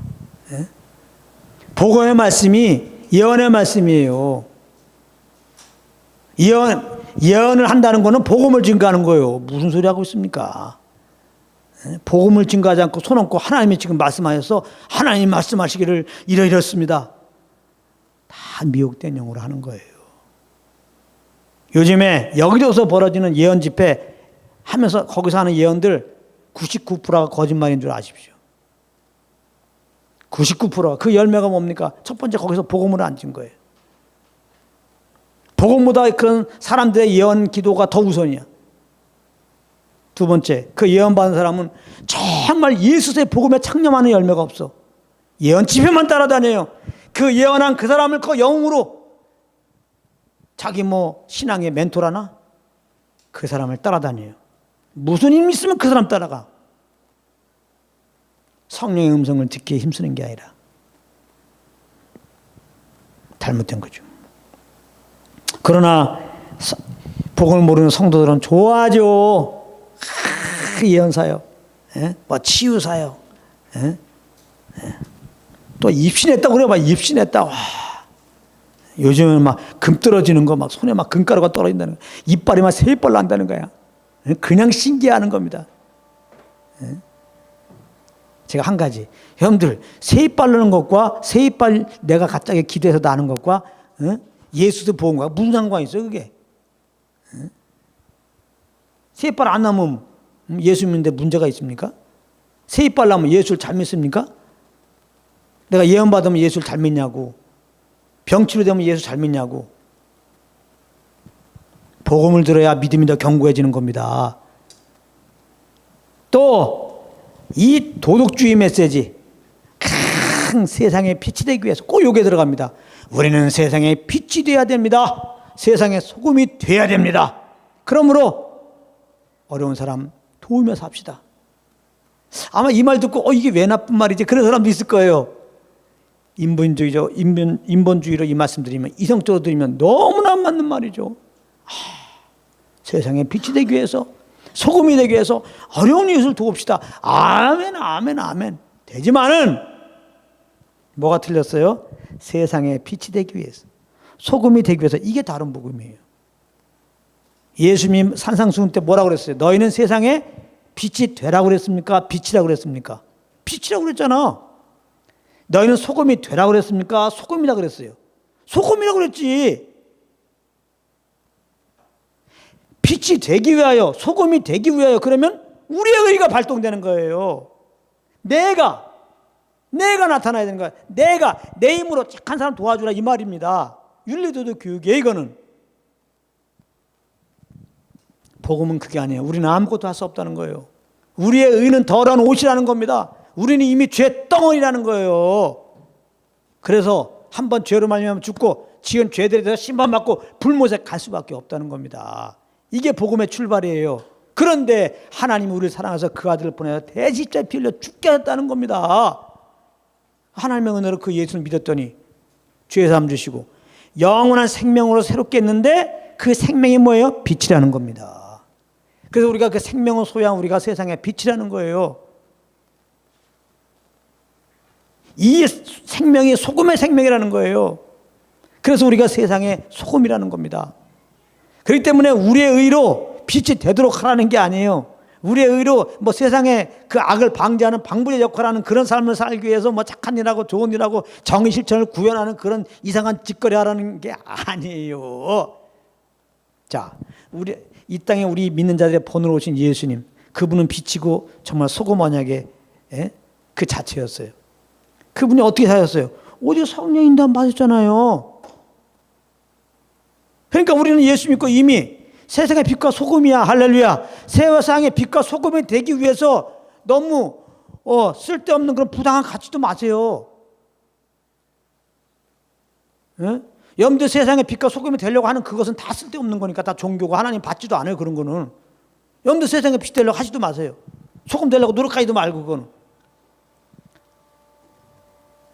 복음의 말씀이 예언의 말씀이에요. 예언을 한다는 것은 복음을 증거하는 거예요. 무슨 소리 하고 있습니까? 복음을 증거하지 않고 손 얹고 하나님이 지금 말씀하셔서 하나님 말씀하시기를 이러이렇습니다. 다 미혹된 영으로 하는 거예요. 요즘에 여기저기서 벌어지는 예언 집회 하면서 거기서 하는 예언들 99%가 거짓말인 줄 아십시오. 99%가 그 열매가 뭡니까? 첫 번째 거기서 복음을 안 진 거예요. 복음보다 그런 사람들의 예언 기도가 더 우선이야. 두 번째, 그 예언받은 사람은 정말 예수의 복음에 창념하는 열매가 없어. 예언 집회만 따라다녀요. 그 예언한 그 사람을 그 영웅으로 자기 신앙의 멘토라나 그 사람을 따라다녀요. 무슨 힘이 있으면 그 사람 따라가. 성령의 음성을 듣기에 힘쓰는 게 아니라 잘못된 거죠. 그러나 복음을 모르는 성도들은 좋아하죠. 예언사요. 치유사요. 또 입신했다고 그래 봐. 입신했다. 와. 요즘은 막 금 떨어지는 거, 막 손에 막 금가루가 떨어진다는 거. 이빨이 막 세입벌 난다는 거야. 그냥 신기해하는 겁니다. 제가 한 가지. 여러분들, 세입발 나는 것과 세입발 내가 갑자기 기도해서 나는 것과 예수도 보은 거야. 무슨 상관이 있어요, 그게? 세입발 안 나면 예수 믿는데 문제가 있습니까? 세입발 나면 예수를 잘 믿습니까? 내가 예언 받으면 예수를 잘 믿냐고. 병치료되면 예수 잘 믿냐고. 복음을 들어야 믿음이 더 견고해지는 겁니다. 또 이 도덕주의 메시지, 세상에 빛이 되기 위해서 꼭 여기에 들어갑니다. 우리는 세상에 빛이 돼야 됩니다. 세상에 소금이 돼야 됩니다. 그러므로 어려운 사람 도우며 삽시다. 아마 이 말 듣고 이게 왜 나쁜 말이지? 그런 사람도 있을 거예요. 인본주의로 이 말씀 드리면, 이성적으로 드리면 너무나 안 맞는 말이죠. 세상에 빛이 되기 위해서, 소금이 되기 위해서 어려운 이웃을 도웁시다. 아멘, 아멘, 아멘. 되지만은 뭐가 틀렸어요? 세상에 빛이 되기 위해서, 소금이 되기 위해서. 이게 다른 복음이에요. 예수님 산상수훈 때 뭐라고 그랬어요? 너희는 세상에 빛이 되라고 그랬습니까? 빛이라고 그랬습니까? 빛이라고 그랬잖아. 너희는 소금이 되라고 그랬습니까? 소금이라고 그랬어요. 소금이라고 그랬지. 빛이 되기 위하여, 소금이 되기 위하여. 그러면 우리의 의가 발동되는 거예요. 내가 나타나야 되는 거야. 내가 내 힘으로 착한 사람 도와주라 이 말입니다. 윤리도덕 교육이에요. 이거는 복음은 그게 아니에요. 우리는 아무것도 할 수 없다는 거예요. 우리의 의는 더러운 옷이라는 겁니다. 우리는 이미 죄 덩어리라는 거예요. 그래서 한번 죄로 말미암아 죽고 지은 죄들에 대해서 심판받고 불못에 갈 수밖에 없다는 겁니다. 이게 복음의 출발이에요. 그런데 하나님이 우리를 사랑해서 그 아들을 보내서 대십자에 피 흘려 죽게 하셨다는 겁니다. 하나님의 은혜로 그 예수를 믿었더니 죄사함 주시고 영원한 생명으로 새롭게 했는데 그 생명이 뭐예요? 빛이라는 겁니다. 그래서 우리가 그 생명을 소유한 우리가 세상의 빛이라는 거예요. 이 생명이 소금의 생명이라는 거예요. 그래서 우리가 세상의 소금이라는 겁니다. 그렇기 때문에 우리의 의로 빛이 되도록 하라는 게 아니에요. 우리의 의로 뭐 세상에 그 악을 방지하는 방부제 역할하는 그런 삶을 살기 위해서 뭐 착한 일하고 좋은 일하고 정의 실천을 구현하는 그런 이상한 짓거리 하라는 게 아니에요. 자, 이 땅에 우리 믿는 자들의 본으로 오신 예수님, 그분은 빛이고 정말 소금 언약의 그 자체였어요. 그분이 어떻게 사셨어요? 오직 성령 인도함 받았잖아요. 그러니까 우리는 예수 믿고 이미 세상의 빛과 소금이야. 할렐루야. 세상의 빛과 소금이 되기 위해서 너무 쓸데없는 그런 부당한 가치도 마세요. 여러분들 세상의 빛과 소금이 되려고 하는 그것은 다 쓸데없는 거니까 다 종교고 하나님 받지도 않아요. 그런 거는. 여러분들 세상의 빛 되려고 하지도 마세요. 소금 되려고 노력하지도 말고 그거는.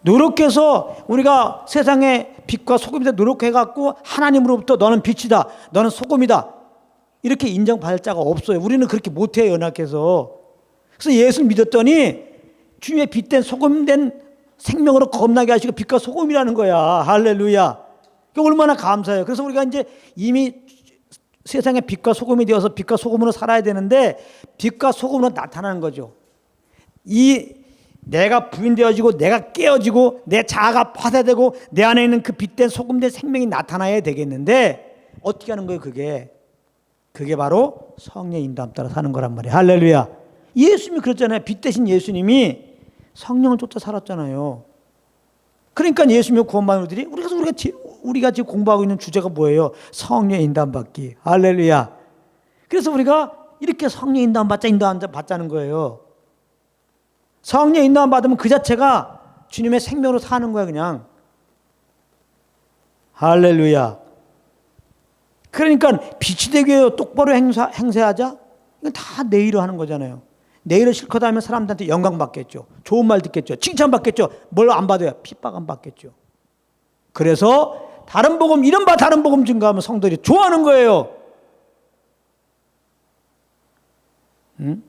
노력해서 우리가 세상의 빛과 소금이 되 노력해갖고 하나님으로부터 너는 빛이다, 너는 소금이다 이렇게 인정받을 자가 없어요. 우리는 그렇게 못해요. 연약해서. 그래서 예수를 믿었더니 주님의 빛된 소금된 생명으로 거듭나게 하시고 빛과 소금이라는 거야. 할렐루야. 얼마나 감사해요. 그래서 우리가 이제 이미 세상의 빛과 소금이 되어서 빛과 소금으로 살아야 되는데 빛과 소금으로 나타나는 거죠. 내가 부인되어지고 내가 깨어지고 내 자아가 파쇄되고 내 안에 있는 그 빛된 소금된 생명이 나타나야 되겠는데 어떻게 하는 거예요? 그게 바로 성령의 인도함 따라 사는 거란 말이에요. 할렐루야. 예수님이 그랬잖아요. 빛 대신 예수님이 성령을 쫓아 살았잖아요. 그러니까 예수님의 구원받은 우리들이 우리가 지금 공부하고 있는 주제가 뭐예요? 성령의 인도함 받기. 할렐루야. 그래서 우리가 이렇게 성령의 인도함 받자는 거예요. 성령의 인도함 받으면 그 자체가 주님의 생명으로 사는 거야 그냥. 할렐루야. 그러니까 빛이 되기 위해 똑바로 행세하자. 이건 다 내 일로 하는 거잖아요. 내 일을 실컷 하면 사람들한테 영광 받겠죠. 좋은 말 듣겠죠. 칭찬 받겠죠. 뭘 안 받아요? 핍박 안 받겠죠. 그래서 이른바 다른 복음 증거하면 성도들이 좋아하는 거예요. 응?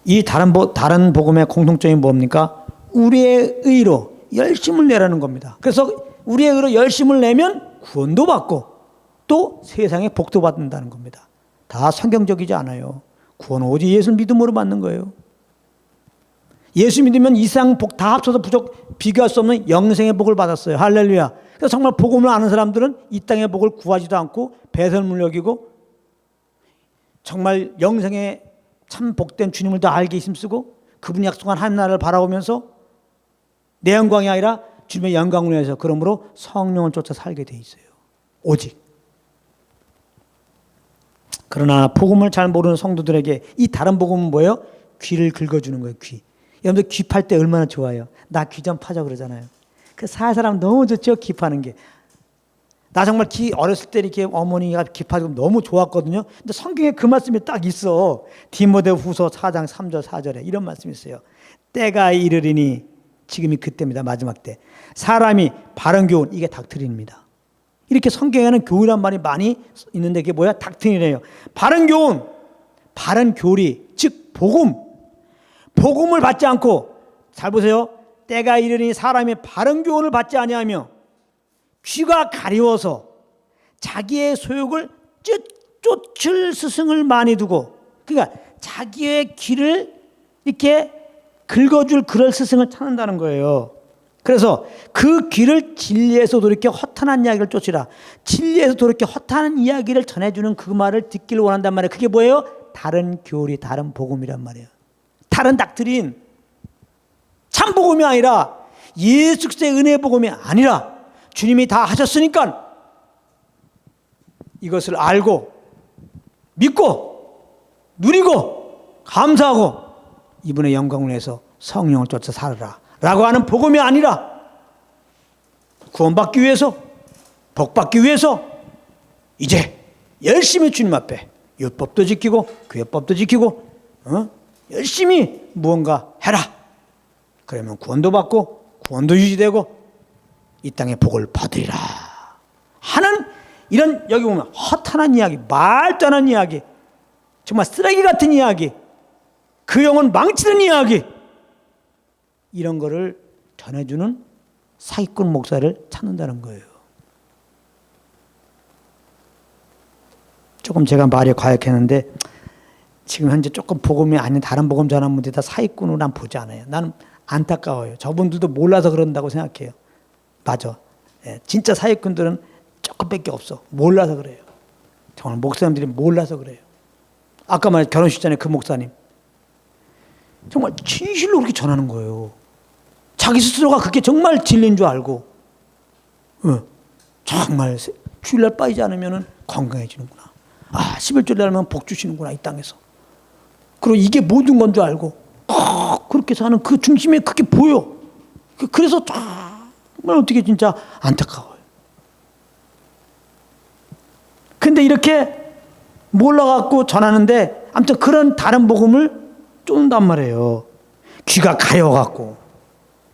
이 다른 복음의 공통점이 뭡니까? 우리의 의로 열심을 내라는 겁니다. 그래서 우리의 의로 열심을 내면 구원도 받고 또 세상에 복도 받는다는 겁니다. 다 성경적이지 않아요. 구원은 오직 예수 믿음으로 받는 거예요. 예수 믿으면 이 세상 복 다 합쳐서 비교할 수 없는 영생의 복을 받았어요. 할렐루야. 그래서 정말 복음을 아는 사람들은 이 땅의 복을 구하지도 않고 배설물 여기고 정말 영생의 참 복된 주님을 더 알게 힘쓰고 그분이 약속한 하나님나라를 바라보면서 내 영광이 아니라 주님의 영광을 위해서 그러므로 성령을 쫓아 살게 돼 있어요. 오직. 그러나 복음을 잘 모르는 성도들에게 이 다른 복음은 뭐예요? 귀를 긁어주는 거예요. 귀. 여러분들 귀 팔 때 얼마나 좋아요. 나 귀 좀 파자 그러잖아요. 그 살사람 너무 좋죠. 귀 파는 게. 나 정말 어렸을 때 이렇게 어머니가 귀 파고 너무 좋았거든요. 근데 성경에 그 말씀이 딱 있어. 디모데후서 4장 3절 4절에 이런 말씀이 있어요. 때가 이르리니 지금이 그때입니다. 마지막 때. 사람이 바른 교훈, 이게 닥트린입니다. 이렇게 성경에는 교훈이란 말이 많이 있는데 그게 뭐야? 닥트린이래요. 바른 교훈, 바른 교리, 즉 복음을 받지 않고 잘 보세요. 때가 이르니 사람이 바른 교훈을 받지 아니하며 귀가 가려워서 자기의 소욕을 쫓을 스승을 많이 두고 그러니까 자기의 귀를 이렇게 긁어줄 그럴 스승을 찾는다는 거예요. 그래서 그 귀를 진리에서 돌이켜 허탄한 이야기를 쫓으라. 진리에서 돌이켜 허탄한 이야기를 전해주는 그 말을 듣기를 원한단 말이에요. 그게 뭐예요? 다른 교리, 다른 복음이란 말이에요. 다른 닥트린, 참 복음이 아니라 예수 그리스도의 은혜의 복음이 아니라 주님이 다 하셨으니까 이것을 알고 믿고 누리고 감사하고 이분의 영광을 위해서 성령을 쫓아 살아라 라고 하는 복음이 아니라 구원받기 위해서 복받기 위해서 이제 열심히 주님 앞에 율법도 지키고 규율법도 지키고 열심히 무언가 해라. 그러면 구원도 받고 구원도 유지되고 이 땅의 복을 받으리라 하는 이런, 여기 보면 허탄한 이야기, 말도 안 하는 이야기, 정말 쓰레기 같은 이야기, 그 영혼 망치는 이야기, 이런 거를 전해주는 사기꾼 목사를 찾는다는 거예요. 조금 제가 말이 과격했는데 지금 현재 조금 복음이 아닌 다른 복음 전하는 분들이 다 사기꾼으로 난 보지 않아요. 나는 안타까워요. 저분들도 몰라서 그런다고 생각해요. 맞아. 예, 진짜 사기꾼들은 조금밖에 없어. 몰라서 그래요. 정말 목사님들이 몰라서 그래요. 아까 말한 결혼식 전에 그 목사님 정말 진실로 그렇게 전하는 거예요. 자기 스스로가 그게 정말 진리인 줄 알고 정말 주일날 빠지지 않으면 건강해지는구나. 11주일 하면 복 주시는구나 이 땅에서. 그리고 이게 모든 건 줄 알고 그렇게 사는 그 중심에 그게 보여. 그래서 정말 어떻게 진짜 안타까워요. 근데 이렇게 몰라갖고 전하는데 아무튼 그런 다른 복음을 쫓는단 말이에요. 귀가 가려갖고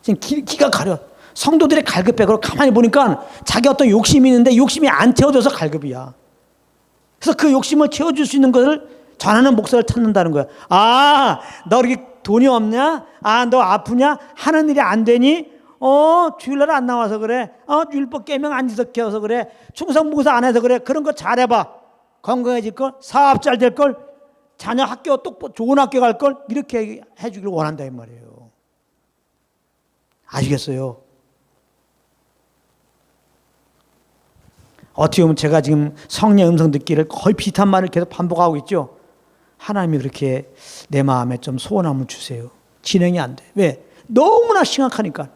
지금 귀가 가려. 성도들의 갈급해. 가만히 보니까 자기 어떤 욕심이 있는데 욕심이 안 채워져서 갈급이야. 그래서 그 욕심을 채워줄 수 있는 것을 전하는 목사를 찾는다는 거야. 너 이렇게 돈이 없냐? 너 아프냐? 하는 일이 안 되니? 주일날 안 나와서 그래. 율법 계명 안 지켜서 그래. 충성봉사 안 해서 그래. 그런 거 잘해봐. 건강해질걸? 사업 잘 될걸? 자녀 학교 또 좋은 학교 갈걸? 이렇게 해주길 원한다 이 말이에요. 아시겠어요? 어떻게 보면 제가 지금 성령의 음성 듣기를 거의 비슷한 말을 계속 반복하고 있죠. 하나님이 그렇게 내 마음에 좀 소원함을 주세요. 진행이 안 돼. 왜? 너무나 심각하니까.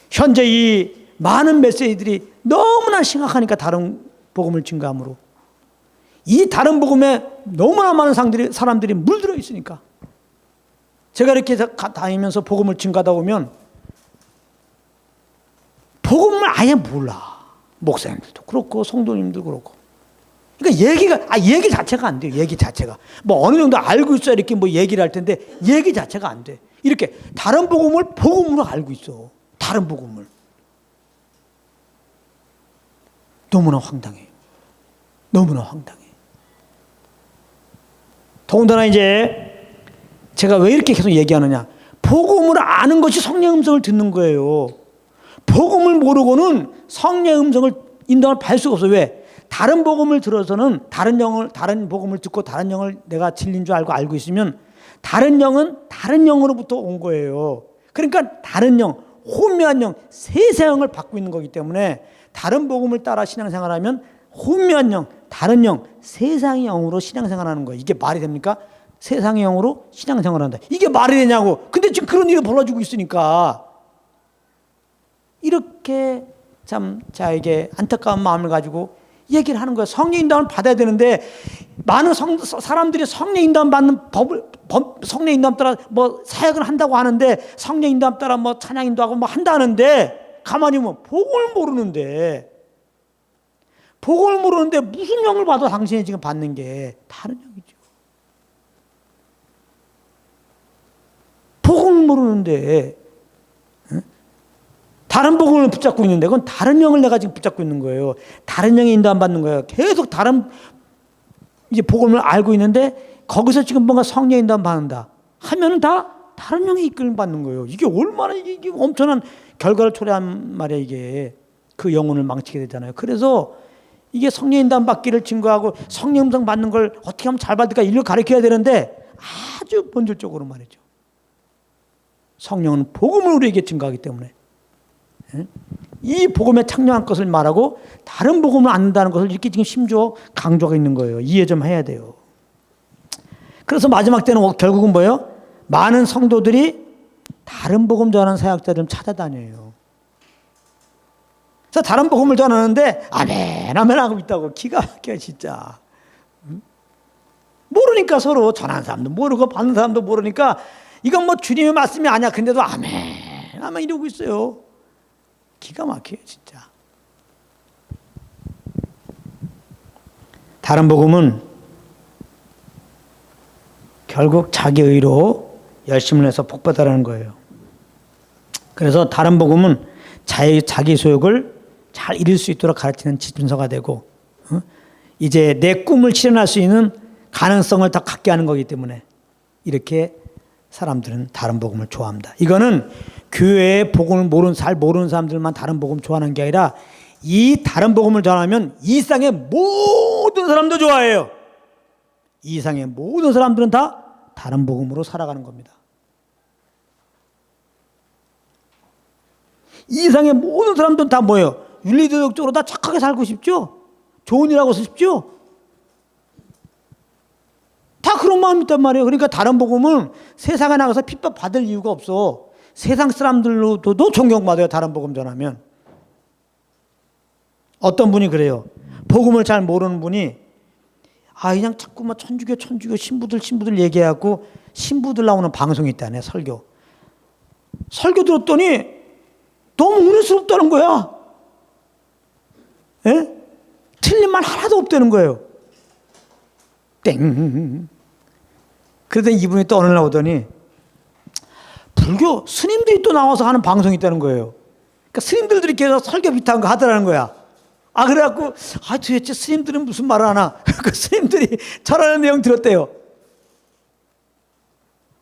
현재 이 많은 메시지들이 너무나 심각하니까 다른 복음을 증거함으로 이 다른 복음에 너무나 많은 사람들이 물들어 있으니까 제가 이렇게 다니면서 복음을 증거하다 보면 복음을 아예 몰라. 목사님들도 그렇고 성도님도 그렇고. 그러니까 얘기 자체가 안 돼요. 얘기 자체가. 뭐 어느 정도 알고 있어야 이렇게 뭐 얘기를 할 텐데 얘기 자체가 안 돼. 이렇게 다른 복음을 복음으로 알고 있어. 다른 복음을. 너무나 황당해요. 너무나 황당해. 더군다나 이제 제가 왜 이렇게 계속 얘기하느냐. 복음을 아는 것이 성령의 음성을 듣는 거예요. 복음을 모르고는 성령의 음성을 인정을 받을 수가 없어요. 왜? 다른 복음을 들어서는 다른 복음을 듣고 다른 영을 내가 진리인 줄 알고 있으면 다른 영은 다른 영으로부터 온 거예요. 그러니까 다른 영, 혼미한 영, 세세 영을 받고 있는 거기 때문에 다른 복음을 따라 신앙생활하면 혼미한 영, 다른 영, 세상의 영으로 신앙생활하는 거예요. 이게 말이 됩니까? 세상의 영으로 신앙생활한다. 이게 말이 되냐고. 근데 지금 그런 일이 벌어지고 있으니까 이렇게 참 자에게 안타까운 마음을 가지고 얘기를 하는 거예요. 성령 인도함을 받아야 되는데 많은 사람들이 성령 인도함 받는 성령 인도함 따라 뭐 사역을 한다고 하는데 성령 인도함 따라 뭐 찬양 인도하고 뭐 한다는데 가만히 보면 복음을 모르는데 무슨 영을 받아 당신이 지금 받는 게 다른 영이죠. 복음을 모르는데 다른 복음을 붙잡고 있는데 그건 다른 영을 내가 지금 붙잡고 있는 거예요. 다른 영의 인도 안 받는 거예요. 계속 다른 이제 복음을 알고 있는데 거기서 지금 뭔가 성령 인도 안 받는다 하면은 다 다른 영의 이끌림 받는 거예요. 이게 얼마나 이게 엄청난 결과를 초래한 말이야 이게. 그 영혼을 망치게 되잖아요. 그래서 이게 성령 인도 안 받기를 증거하고 성령 음성 받는 걸 어떻게 하면 잘 받을까 이걸 가르쳐야 되는데 아주 본질적으로 말이죠. 성령은 복음을 우리에게 증거하기 때문에 이 복음에 창녀한 것을 말하고 다른 복음을 안 한다는 것을 이렇게 지금 심지어 강조가 있는 거예요. 이해 좀 해야 돼요. 그래서 마지막 때는 결국은 뭐예요? 많은 성도들이 다른 복음 전하는 사역자들을 찾아다녀요. 그래서 다른 복음을 전하는데 아멘 아멘 하고 있다고. 기가 막혀요 진짜. 모르니까 서로 전하는 사람도 모르고 받는 사람도 모르니까 이건 뭐 주님의 말씀이 아니야. 근데도 아멘 아멘 이러고 있어요. 기가 막혀요 진짜. 다른 복음은 결국 자기 의로 열심을 해서 복받아라는 거예요. 그래서 다른 복음은 자기 소욕을 잘 이룰 수 있도록 가르치는 지침서가 되고 이제 내 꿈을 실현할 수 있는 가능성을 더 갖게 하는 거기 때문에 이렇게 사람들은 다른 복음을 좋아합니다. 이거는 교회의 복음을 잘 모르는 사람들만 다른 복음 좋아하는 게 아니라 이 다른 복음을 전하면 이 세상의 모든 사람도 좋아해요. 이 세상의 모든 사람들은 다 다른 복음으로 살아가는 겁니다. 이 세상의 모든 사람들은 다 뭐예요? 윤리도덕적으로 다 착하게 살고 싶죠? 좋은 일 하고 싶죠? 다 그런 마음이 있단 말이에요. 그러니까 다른 복음은 세상에 나가서 핍박받을 이유가 없어. 세상 사람들로도 존경받아요. 다른 복음 전하면. 어떤 분이 그래요. 복음을 잘 모르는 분이 그냥 자꾸만 천주교 신부들 얘기하고 신부들 나오는 방송이 있다네. 설교 들었더니 너무 은혜스럽다는 거야. 예? 틀린 말 하나도 없다는 거예요. 땡. 그러더니 이분이 또 어느 날 오더니 불교 스님들이 또 나와서 하는 방송이 있다는 거예요. 그러니까 스님들이 계속 설교 비슷한 거 하더라는 거야. 그래갖고 도대체 스님들은 무슨 말을 하나. 그 스님들이 전하는 내용 들었대요.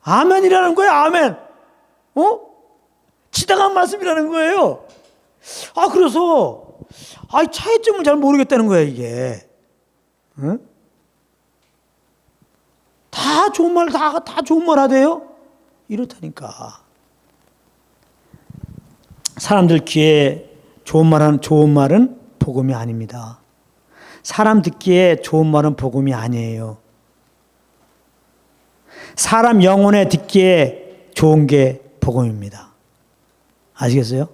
아멘이라는 거야. 아멘. 지당한 말씀이라는 거예요. 그래서 차이점을 잘 모르겠다는 거야 이게. 응? 다 좋은 말 다 좋은 말 하대요. 이렇다니까. 사람들 귀에 좋은 말은 복음이 아닙니다. 사람 듣기에 좋은 말은 복음이 아니에요. 사람 영혼에 듣기에 좋은 게 복음입니다. 아시겠어요?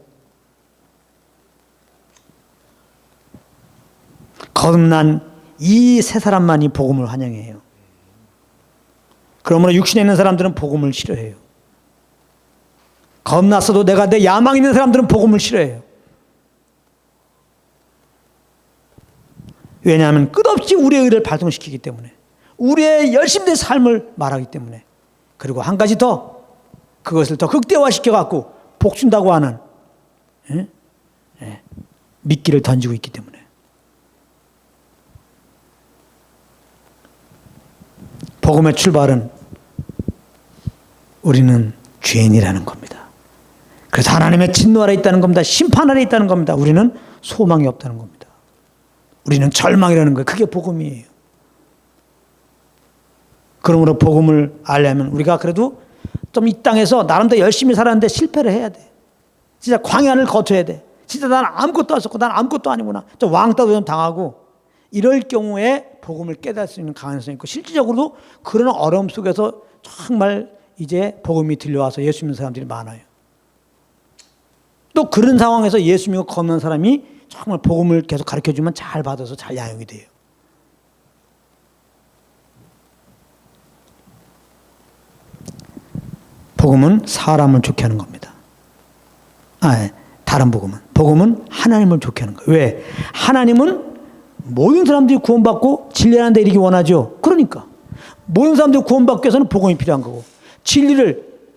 거듭난 이 세 사람만이 복음을 환영해요. 그러므로 육신에 있는 사람들은 복음을 싫어해요. 겁났어도 내 야망 있는 사람들은 복음을 싫어해요. 왜냐하면 끝없이 우리의 의를 발동시키기 때문에, 우리의 열심된 삶을 말하기 때문에, 그리고 한 가지 더 그것을 더 극대화시켜갖고 복준다고 하는 미끼를 던지고 있기 때문에. 복음의 출발은 우리는 죄인이라는 겁니다. 그래서 하나님의 진노 아래 있다는 겁니다. 심판 아래 있다는 겁니다. 우리는 소망이 없다는 겁니다. 우리는 절망이라는 거예요. 그게 복음이에요. 그러므로 복음을 알려면 우리가 그래도 좀 이 땅에서 나름대로 열심히 살았는데 실패를 해야 돼. 진짜 광야를 거쳐야 돼. 진짜 나는 아무것도 안 썼고 난 아무것도 아니구나. 좀 왕따도 좀 당하고 이럴 경우에 복음을 깨달을 수 있는 가능성이 있고, 실질적으로도 그런 어려움 속에서 정말 이제 복음이 들려와서 예수 믿는 사람들이 많아요. 또 그런 상황에서 예수 믿고 걷는 사람이 정말 복음을 계속 가르쳐주면 잘 받아서 잘 양육이 돼요. 복음은 사람을 좋게 하는 겁니다. 다른 복음은 하나님을 좋게 하는 거예요. 왜? 하나님은 모든 사람들이 구원받고 진리하는 데 이르기 원하죠. 그러니까 모든 사람들이 구원받기 위해서는 복음이 필요한 거고, 진리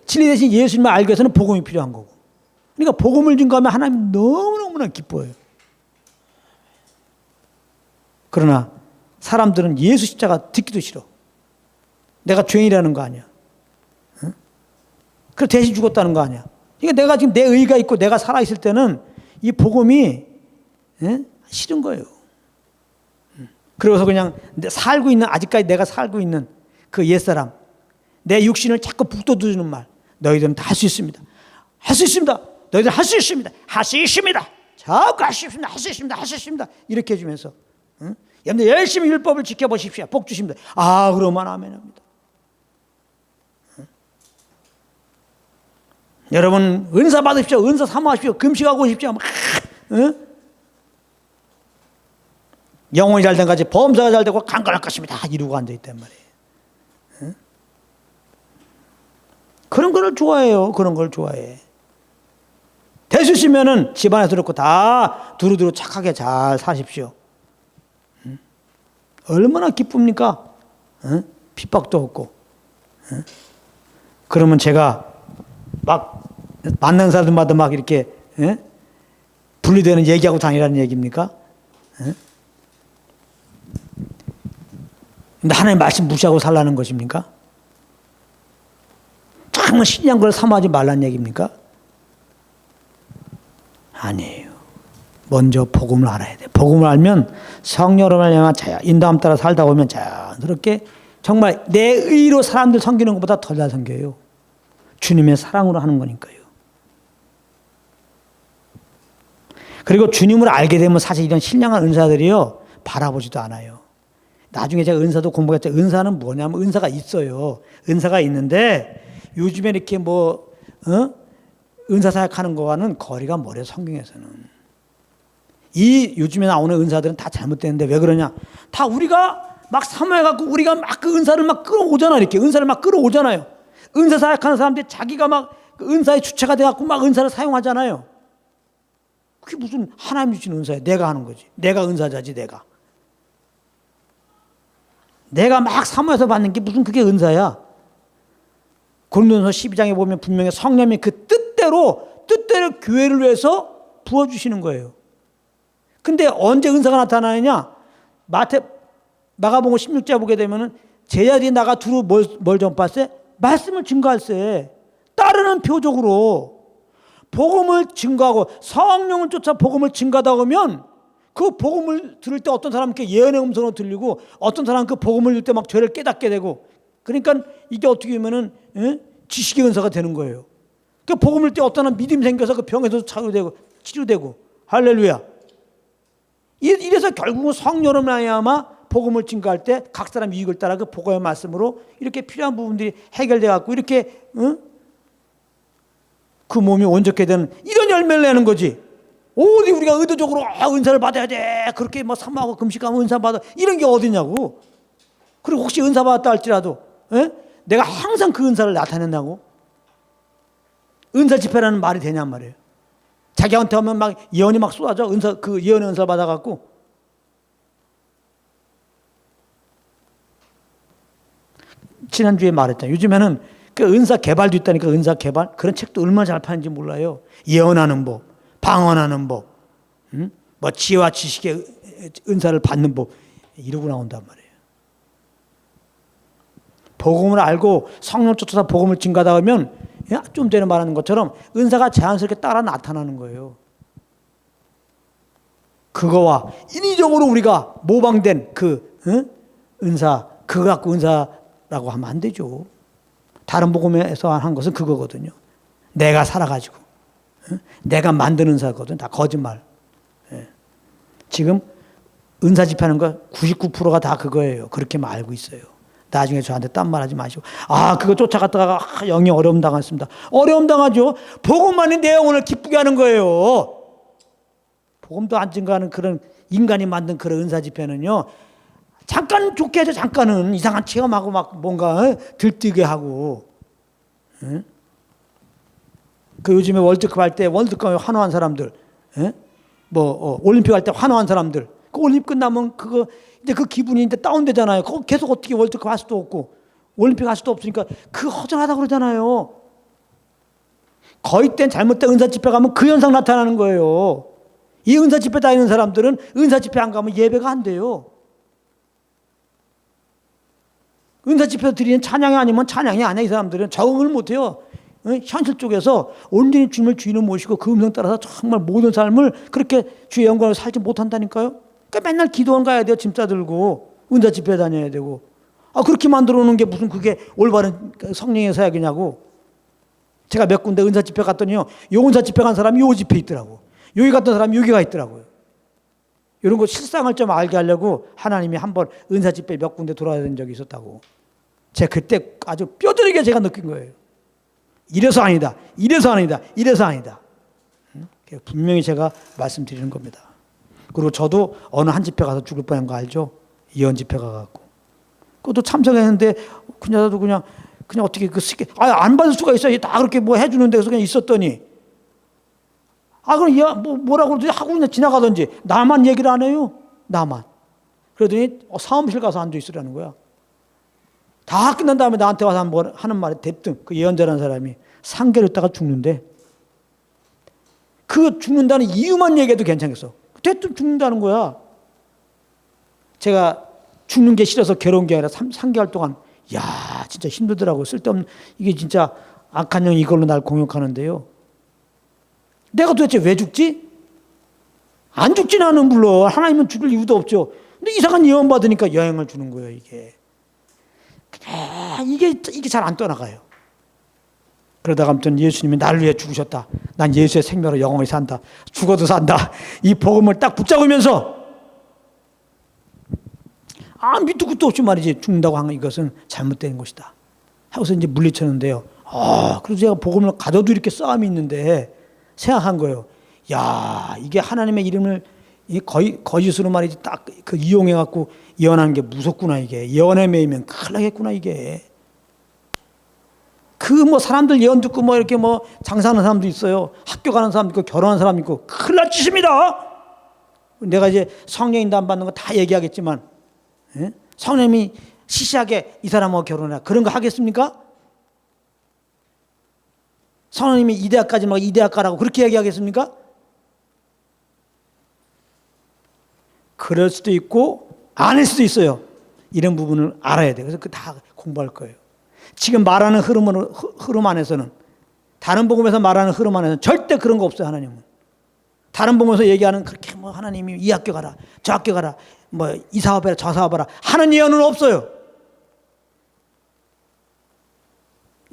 대신 예수님을 알기 위해서는 복음이 필요한 거고. 그러니까 복음을 증거하면 하나님 너무너무나 기뻐해요. 그러나 사람들은 예수 십자가 듣기도 싫어. 내가 죄인이라는 거 아니야. 응? 그래서 대신 죽었다는 거 아니야. 그러니까 내가 지금 내 의가 있고 내가 살아있을 때는 이 복음이 싫은 거예요. 그래서 그냥 아직까지 내가 살고 있는 그 옛사람, 내 육신을 자꾸 북돋워주는 말, 너희들은 다 할 수 있습니다. 할 수 있습니다. 너희들은 할 수 있습니다. 할 수 있습니다. 자꾸 할 수 있습니다. 할 수 있습니다. 할 수 있습니다. 이렇게 해주면서 여러분들 열심히 율법을 지켜보십시오. 복 주십니다. 아, 그러면 아멘 합니다. 여러분 은사 받으십시오. 은사 사모하십시오. 금식하고 오십시오. 영혼이 잘된 같이 범사가 잘되고 강건할 것입니다. 이러고 앉아있단 말이에요. 그런 걸 좋아해요. 그런 걸 좋아해. 될 수 있으면은 집안에서 그렇고 다 두루두루 착하게 잘 사십시오. 얼마나 기쁩니까? 핍박도 없고. 그러면 제가 막 만난 사람들마다 막 이렇게 분리되는 얘기하고 다니라는 얘기입니까? 근데 하나님 말씀 무시하고 살라는 것입니까? 정말 신기한 걸 사모하지 말라는 얘기입니까? 아니에요. 먼저 복음을 알아야 돼. 복음을 알면 성령을 향한 인도함 따라 살다 보면 자연스럽게 정말 내 의로 사람들 섬기는 것보다 더 잘 섬겨요. 주님의 사랑으로 하는 거니까요. 그리고 주님을 알게 되면 사실 이런 신령한 은사들이요 바라보지도 않아요. 나중에 제가 은사도 공부했죠. 은사는 뭐냐면 은사가 있어요. 은사가 있는데 요즘에 이렇게 은사 사역하는 거와는 거리가 멀어요. 성경에서는. 이 요즘에 나오는 은사들은 다 잘못되는데 왜 그러냐? 다 우리가 막 사모해갖고 우리가 막 그 은사를 막 끌어오잖아요. 이렇게 은사를 막 끌어오잖아요. 은사 사역하는 사람들이 자기가 막 그 은사의 주체가 돼갖고 막 은사를 사용하잖아요. 그게 무슨 하나님 주신 은사예요. 내가 하는 거지. 내가 은사자지 내가. 내가 막 사모해서 받는 게 무슨 그게 은사야. 고린도전서 12장에 보면 분명히 성령이 그 뜻대로 교회를 위해서 부어주시는 거예요. 근데 언제 은사가 나타나느냐? 마가복음 16장 보게 되면은 제자들이 나가 두루 뭘 전파할세? 말씀을 증거할세. 따르는 표적으로 복음을 증거하고 성령을 쫓아 복음을 증거하다 보면 그 복음을 들을 때 어떤 사람은 예언의 음성으로 들리고 어떤 사람은 그 복음을 들을 때 막 죄를 깨닫게 되고 그러니까 이게 어떻게 보면은 지식의 은사가 되는 거예요. 그 복음을 때 어떤 사람은 믿음이 생겨서 그 병에서도 치료되고 할렐루야. 이래서 결국은 성령으로 말미암아 복음을 증거할 때 각 사람 유익을 따라 그 복음의 말씀으로 이렇게 필요한 부분들이 해결돼 갖고 이렇게 그 몸이 온전케 되는 이런 열매를 내는 거지. 어디 우리가 의도적으로 은사를 받아야 돼 그렇게 뭐 사모하고 금식하면 은사 받아 이런 게 어디냐고. 그리고 혹시 은사 받았다 할지라도 내가 항상 그 은사를 나타낸다고 은사 집회라는 말이 되냔 말이에요. 자기한테 하면 막 예언이 막 쏟아져. 그 예언의 은사 받아갖고. 지난주에 말했잖아요. 요즘에는 그 은사 개발도 있다니까. 은사 개발 그런 책도 얼마나 잘 파는지 몰라요. 예언하는 법, 방언하는 법, 뭐 지혜와 지식의 은사를 받는 법 이러고 나온단 말이에요. 복음을 알고 성령 쫓아서 복음을 증가하다 보면 좀 전에 말하는 것처럼 은사가 자연스럽게 따라 나타나는 거예요. 그거와 인위적으로 우리가 모방된 그 은사 그거 갖고 은사라고 하면 안 되죠. 다른 복음에서 한 것은 그거거든요. 내가 살아가지고 내가 만든 은사거든. 다 거짓말. 지금 은사 집회하는 거 99%가 다 그거예요. 그렇게만 알고 있어요. 나중에 저한테 딴 말 하지 마시고 그거 쫓아갔다가 영이 어려움 당했습니다. 어려움 당하죠. 복음만이 내 영혼을 기쁘게 하는 거예요. 복음도 안 증가하는 그런 인간이 만든 그런 은사 집회는요. 잠깐 좋게 하죠. 잠깐은 이상한 체험하고 막 뭔가 들뜨게 하고. 그 요즘에 월드컵 할 때 월드컵에 환호한 사람들, 올림픽 할 때 환호한 사람들. 그 올림픽 끝나면 그거 이제 그 기분이 이제 다운되잖아요. 그거 계속 어떻게 월드컵 할 수도 없고 올림픽 할 수도 없으니까 그 허전하다 그러잖아요. 거의 땐 잘못된 은사 집회 가면 그 현상 나타나는 거예요. 이 은사 집회 다니는 사람들은 은사 집회 안 가면 예배가 안 돼요. 은사 집회 드리는 찬양이 아니면 찬양이 아니야. 이 사람들은 적응을 못해요. 현실 쪽에서 온전히 주님을 주인을 모시고 그 음성 따라서 정말 모든 삶을 그렇게 주의 영광을 살지 못한다니까요. 그러니까 맨날 기도원 가야 돼요. 짐 싸들고 은사 집회 다녀야 되고. 그렇게 만들어 놓은 게 무슨 그게 올바른 성령의 사역이냐고. 제가 몇 군데 은사 집회 갔더니요, 요 은사 집회 간 사람이 요 집회 있더라고. 여기 갔던 사람이 여기가 있더라고요. 이런 거 실상을 좀 알게 하려고 하나님이 한번 은사 집회 몇 군데 돌아다닌 적이 있었다고. 제가 그때 아주 뼈저리게 제가 느낀 거예요. 이래서 아니다, 이래서 아니다, 이래서 아니다. 분명히 제가 말씀드리는 겁니다. 그리고 저도 어느 한 집회 가서 죽을 뻔한 거 알죠? 예언 집회 가갖고. 그것도 참석했는데 그냥 어떻게 안 받을 수가 있어요. 다 그렇게 뭐 해주는 데서 그냥 있었더니, 그럼 뭐라고 그러지 하고 그냥 지나가든지, 나만 얘기를 안 해요. 나만. 그러더니 사무실 가서 앉아 있으라는 거야. 다 끝난 다음에 나한테 와서 하는 말이 대뜸, 그 예언자라는 사람이 상계를 했다가 죽는데, 그 죽는다는 이유만 얘기해도 괜찮겠어. 대뜸 죽는다는 거야. 제가 죽는 게 싫어서 괴로운 게 아니라 3개월 동안, 진짜 힘들더라고요. 쓸데없는, 이게 진짜 악한 영이 이걸로 날 공격하는데요. 내가 도대체 왜 죽지? 안 죽진 않은 물론 하나님은 죽을 이유도 없죠. 근데 이상한 예언 받으니까 여행을 주는 거예요. 이게 잘 안 떠나가요. 그러다가 아무튼 예수님이 나를 위해 죽으셨다. 난 예수의 생명으로 영원히 산다. 죽어도 산다. 이 복음을 딱 붙잡으면서 밑도 끝도 없이 말이지, 죽는다고 하는 이것은 잘못된 것이다 하고서 이제 물리쳤는데요. 그래서 제가 복음을 가져도 이렇게 싸움이 있는데 생각한 거예요. 이게 하나님의 이름을 거짓으로 말이지 딱 그 이용해갖고 예언하는 게 무섭구나. 이게 예언에 매이면 큰일 나겠구나. 이게 사람들 예언 듣고 이렇게 장사하는 사람도 있어요. 학교 가는 사람도 있고 결혼하는 사람도 있고 큰일 날 짓입니다. 내가 이제 성령인도 안 받는 거 다 얘기하겠지만, 성령님이 시시하게 이 사람하고 결혼해라, 그런 거 하겠습니까? 성령님이 이 대학 가지 말고 이 대학 가라고 그렇게 얘기하겠습니까? 그럴 수도 있고 아닐 수도 있어요. 이런 부분을 알아야 돼요. 그래서 다 공부할 거예요. 지금 말하는 흐름 안에서는, 다른 복음에서 말하는 흐름 안에서는 절대 그런 거 없어요. 하나님은 다른 복음에서 얘기하는 그렇게 하나님이 이 학교 가라, 저 학교 가라, 이 사업해라, 저 사업해라 하는 예언은 없어요.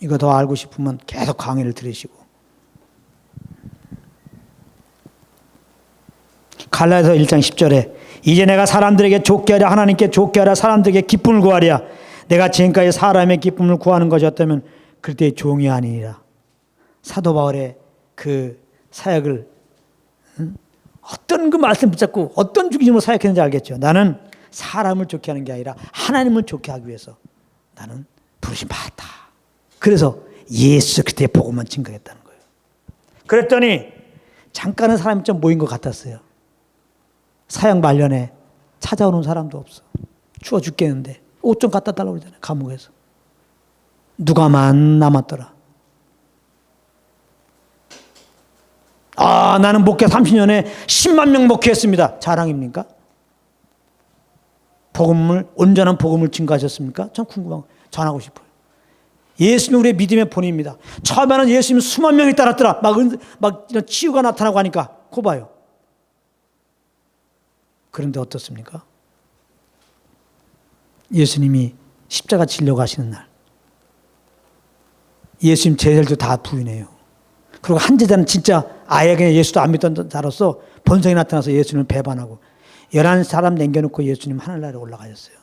이거 더 알고 싶으면 계속 강의를 들으시고. 갈라디아서 1장 10절에 이제 내가 사람들에게 좋게 하랴, 하나님께 좋게 하랴, 사람들에게 기쁨을 구하랴. 내가 지금까지 사람의 기쁨을 구하는 것이었다면 그때의 종이 아니니라. 사도 바울의 그 사역을 어떤 그 말씀 붙잡고 어떤 중심으로 사역했는지 알겠죠. 나는 사람을 좋게 하는 게 아니라 하나님을 좋게 하기 위해서 나는 부르심 받았다. 그래서 예수 그리스도의 복음만 증거했다는 거예요. 그랬더니 잠깐은 사람이 좀 모인 것 같았어요. 사역 말년에 찾아오는 사람도 없어. 추워 죽겠는데 옷 좀 갖다 달라고 그러잖아요. 감옥에서. 누가만 남았더라. 나는 목회 30년에 10만 명 목회했습니다. 자랑입니까? 온전한 복음을 증거하셨습니까? 전 궁금하고 전하고 싶어요. 예수님은 우리의 믿음의 본입니다. 처음에는 예수님 수만 명이 따랐더라. 막 이런 치유가 나타나고 하니까 코 봐요. 그런데 어떻습니까? 예수님이 십자가 지려고 하시는 날, 예수님 제자들도 다 부인해요. 그리고 한 제자는 진짜 아예 그냥 예수도 안 믿던 자로서 본성이 나타나서 예수님을 배반하고 11사람 남겨놓고 예수님 하늘나라에 올라가셨어요.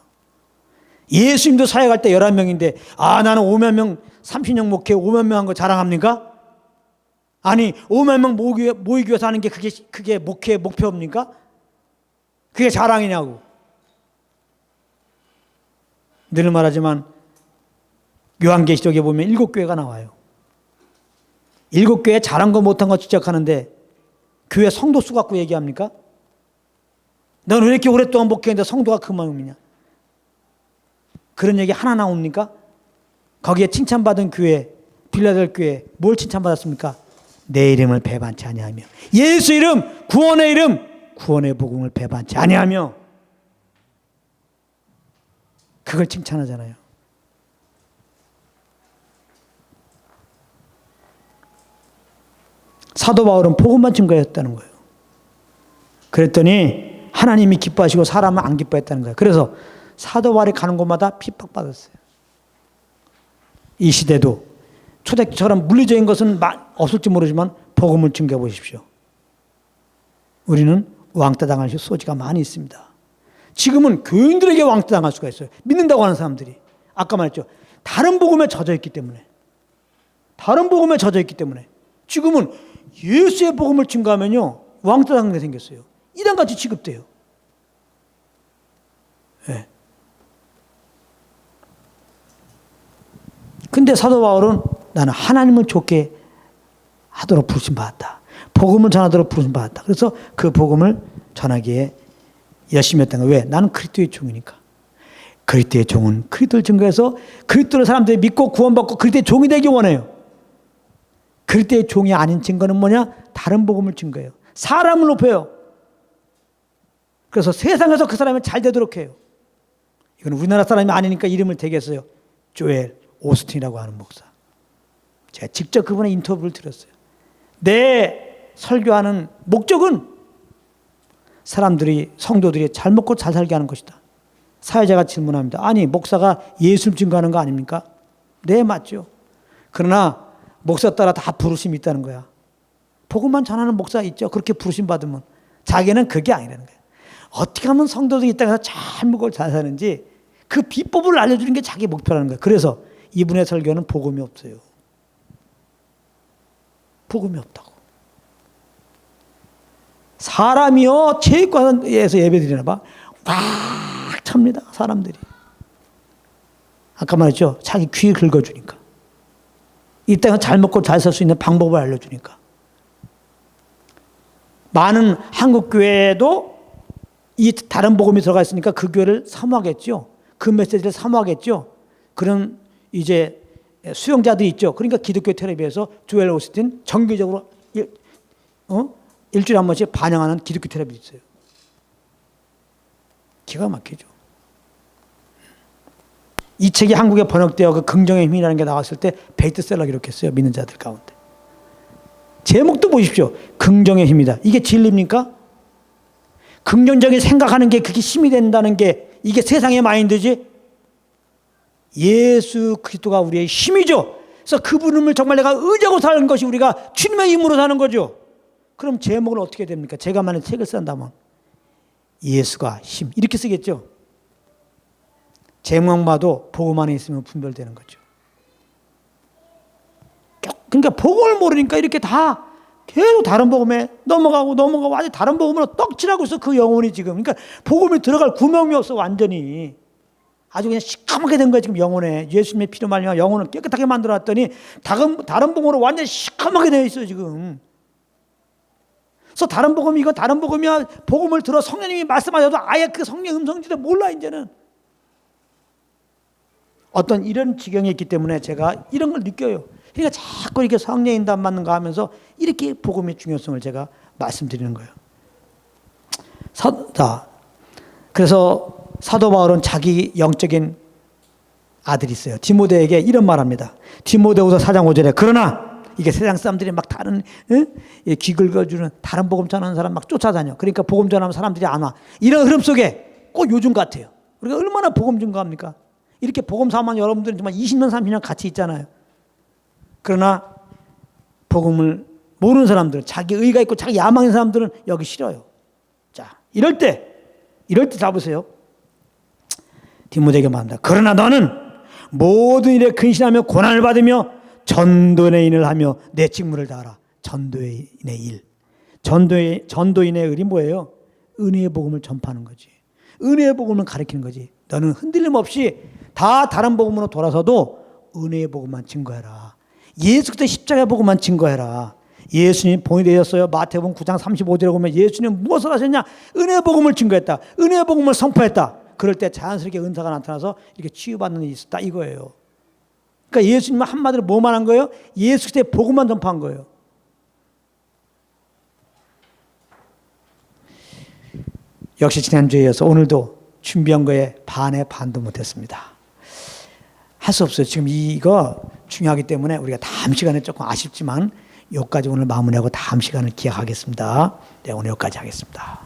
예수님도 사역할 때 11명인데 나는 5만 명 30년 목회 5만 명 한 거 자랑합니까? 아니 5만 명 모이기 위해서 하는 게 그게 목회의 목표입니까? 그게 자랑이냐고. 늘 말하지만 요한계시록에 보면 7교회가 나와요. 7교회 잘한 거 못한 거 지적하는데 교회 성도 수 갖고 얘기합니까? 너는 왜 이렇게 오랫동안 목회했는데 성도가 그만큼이냐? 그런 얘기 하나 나옵니까? 거기에 칭찬받은 교회, 빌라델 교회 뭘 칭찬받았습니까? 내 이름을 배반치 아니하며 예수 이름, 구원의 이름, 구원의 복음을 배반치 아니하며 그걸 칭찬하잖아요. 사도 바울은 복음만 증거했다는 거예요. 그랬더니 하나님이 기뻐하시고 사람은 안 기뻐했다는 거예요. 그래서 사도 바울이 가는 곳마다 핍박받았어요. 이 시대도 초대교회처럼 물리적인 것은 없을지 모르지만 복음을 증거해 보십시오. 우리는 왕따 당할 소지가 많이 있습니다. 지금은 교인들에게 왕따 당할 수가 있어요. 믿는다고 하는 사람들이. 아까 말했죠. 다른 복음에 젖어 있기 때문에. 다른 복음에 젖어 있기 때문에. 지금은 예수의 복음을 증거하면요. 왕따 당하는 게 생겼어요. 이단같이 취급돼요. 네. 근데 사도 바울은 나는 하나님을 좋게 하도록 부르심 받았다. 복음을 전하도록 부르심 받았다. 그래서 그 복음을 전하기에 열심히 했던 거예요. 왜? 나는 그리스도의 종이니까. 그리스도의 종은 그리스도를 증거해서 그리스도를 사람들이 믿고 구원받고 그리스도의 종이 되기 원해요. 그리스도의 종이 아닌 증거는 뭐냐? 다른 복음을 증거해요. 사람을 높여요. 그래서 세상에서 그 사람이 잘 되도록 해요. 이건 우리나라 사람이 아니니까 이름을 대겠어요. 조엘 오스틴이라고 하는 목사. 제가 직접 그분의 인터뷰를 들었어요. 내 설교하는 목적은 사람들이, 성도들이 잘 먹고 잘 살게 하는 것이다. 사회자가 질문합니다. 아니, 목사가 예수를 증거하는 거 아닙니까? 네, 맞죠. 그러나 목사 따라 다 부르심이 있다는 거야. 복음만 전하는 목사 있죠. 그렇게 부르심 받으면. 자기는 그게 아니라는 거야. 어떻게 하면 성도들이 이 땅에서 잘 먹고 잘 사는지 그 비법을 알려주는 게 자기 목표라는 거야. 그래서 이분의 설교는 복음이 없어요. 복음이 없다고. 사람이요, 체육관에서 예배 드리나 봐. 꽉 찹니다, 사람들이. 아까 말했죠. 자기 귀 긁어주니까. 이 땅에서 잘 먹고 잘 살 수 있는 방법을 알려주니까. 많은 한국 교회에도 이 다른 복음이 들어가 있으니까 그 교회를 사모하겠죠. 그 메시지를 사모하겠죠. 그런 이제 수용자들이 있죠. 그러니까 기독교 텔레비에서 조엘 오스틴 정기적으로 일주일에 한 번씩 반영하는 기독교 텔레비 있어요. 기가 막히죠. 이 책이 한국에 번역되어 그 긍정의 힘이라는 게 나왔을 때 베스트셀러 기록했어요. 믿는 자들 가운데. 제목도 보십시오. 긍정의 힘이다. 이게 진리입니까? 긍정적인 생각하는 게 그게 힘이 된다는 게 이게 세상의 마인드지? 예수 그리스도가 우리의 힘이죠. 그래서 그분을 정말 내가 의지하고 사는 것이 우리가 주님의 힘으로 사는 거죠. 그럼 제목은 어떻게 됩니까? 제가 만약 책을 쓴다면 예수가 힘 이렇게 쓰겠죠. 제목만 봐도 복음 안에 있으면 분별되는 거죠. 그러니까 복음을 모르니까 이렇게 다 계속 다른 복음에 넘어가고 아주 다른 복음으로 떡칠하고 있어. 그 영혼이 지금. 그러니까 복음이 들어갈 구멍이 없어. 완전히 아주 그냥 시커멓게 된 거야 지금 영혼에. 예수님의 피로 말미암아 영혼을 깨끗하게 만들어놨더니 다른 복음으로 완전히 시커멓게 되어 있어요 지금. 그래서 다른 복음이 이거 다른 복음이야. 복음을 들어 성령님이 말씀하셔도 아예 그 성령 음성지도 몰라 이제는. 어떤 이런 지경이 있기 때문에 제가 이런 걸 느껴요. 그러니까 자꾸 이렇게 성령 인도안 받는가 하면서 이렇게 복음의 중요성을 제가 말씀드리는 거예요. 그래서 사도 바울은 자기 영적인 아들이 있어요. 디모데에게 이런 말합니다. 디모데후서 4장 5절에 그러나 이게 세상 사람들이 막 다른 귀 긁어주는 다른 복음 전하는 사람 막 쫓아다녀. 그러니까 복음 전하면 사람들이 안 와. 이런 흐름 속에 꼭 요즘 같아요. 우리가 얼마나 복음 증거합니까? 이렇게 복음 사만 여러분들은 정말 20년 30년 같이 있잖아요. 그러나 복음을 모르는 사람들은 자기 의가 있고 자기 야망인 사람들은 여기 싫어요. 자, 이럴 때 잡으세요. 디모데에게 말합니다. 그러나 너는 모든 일에 근신하며 고난을 받으며 전도인의 일을 하며 내 직무를 다하라. 전도인의 일. 전도인의 일이 뭐예요? 은혜의 복음을 전파하는 거지. 은혜의 복음을 가르치는 거지. 너는 흔들림 없이 다 다른 복음으로 돌아서도 은혜의 복음만 증거해라. 예수 그리스도의 십자가의 복음만 증거해라. 예수님 본이 되셨어요. 마태복음 9장 35절에 보면 예수님 무엇을 하셨냐? 은혜의 복음을 증거했다. 은혜의 복음을 선포했다. 그럴 때 자연스럽게 은사가 나타나서 이렇게 치유받는 일이 있었다 이거예요. 그러니까 예수님은 한마디로 뭐만 한 거예요? 예수 그리스도의 복음만 전파한 거예요. 역시 지난주에 이어서 오늘도 준비한 거에 반도 못했습니다. 할 수 없어요. 지금 이거 중요하기 때문에 우리가 다음 시간에 조금 아쉽지만 여기까지 오늘 마무리하고 다음 시간을 기약하겠습니다. 네, 오늘 여기까지 하겠습니다.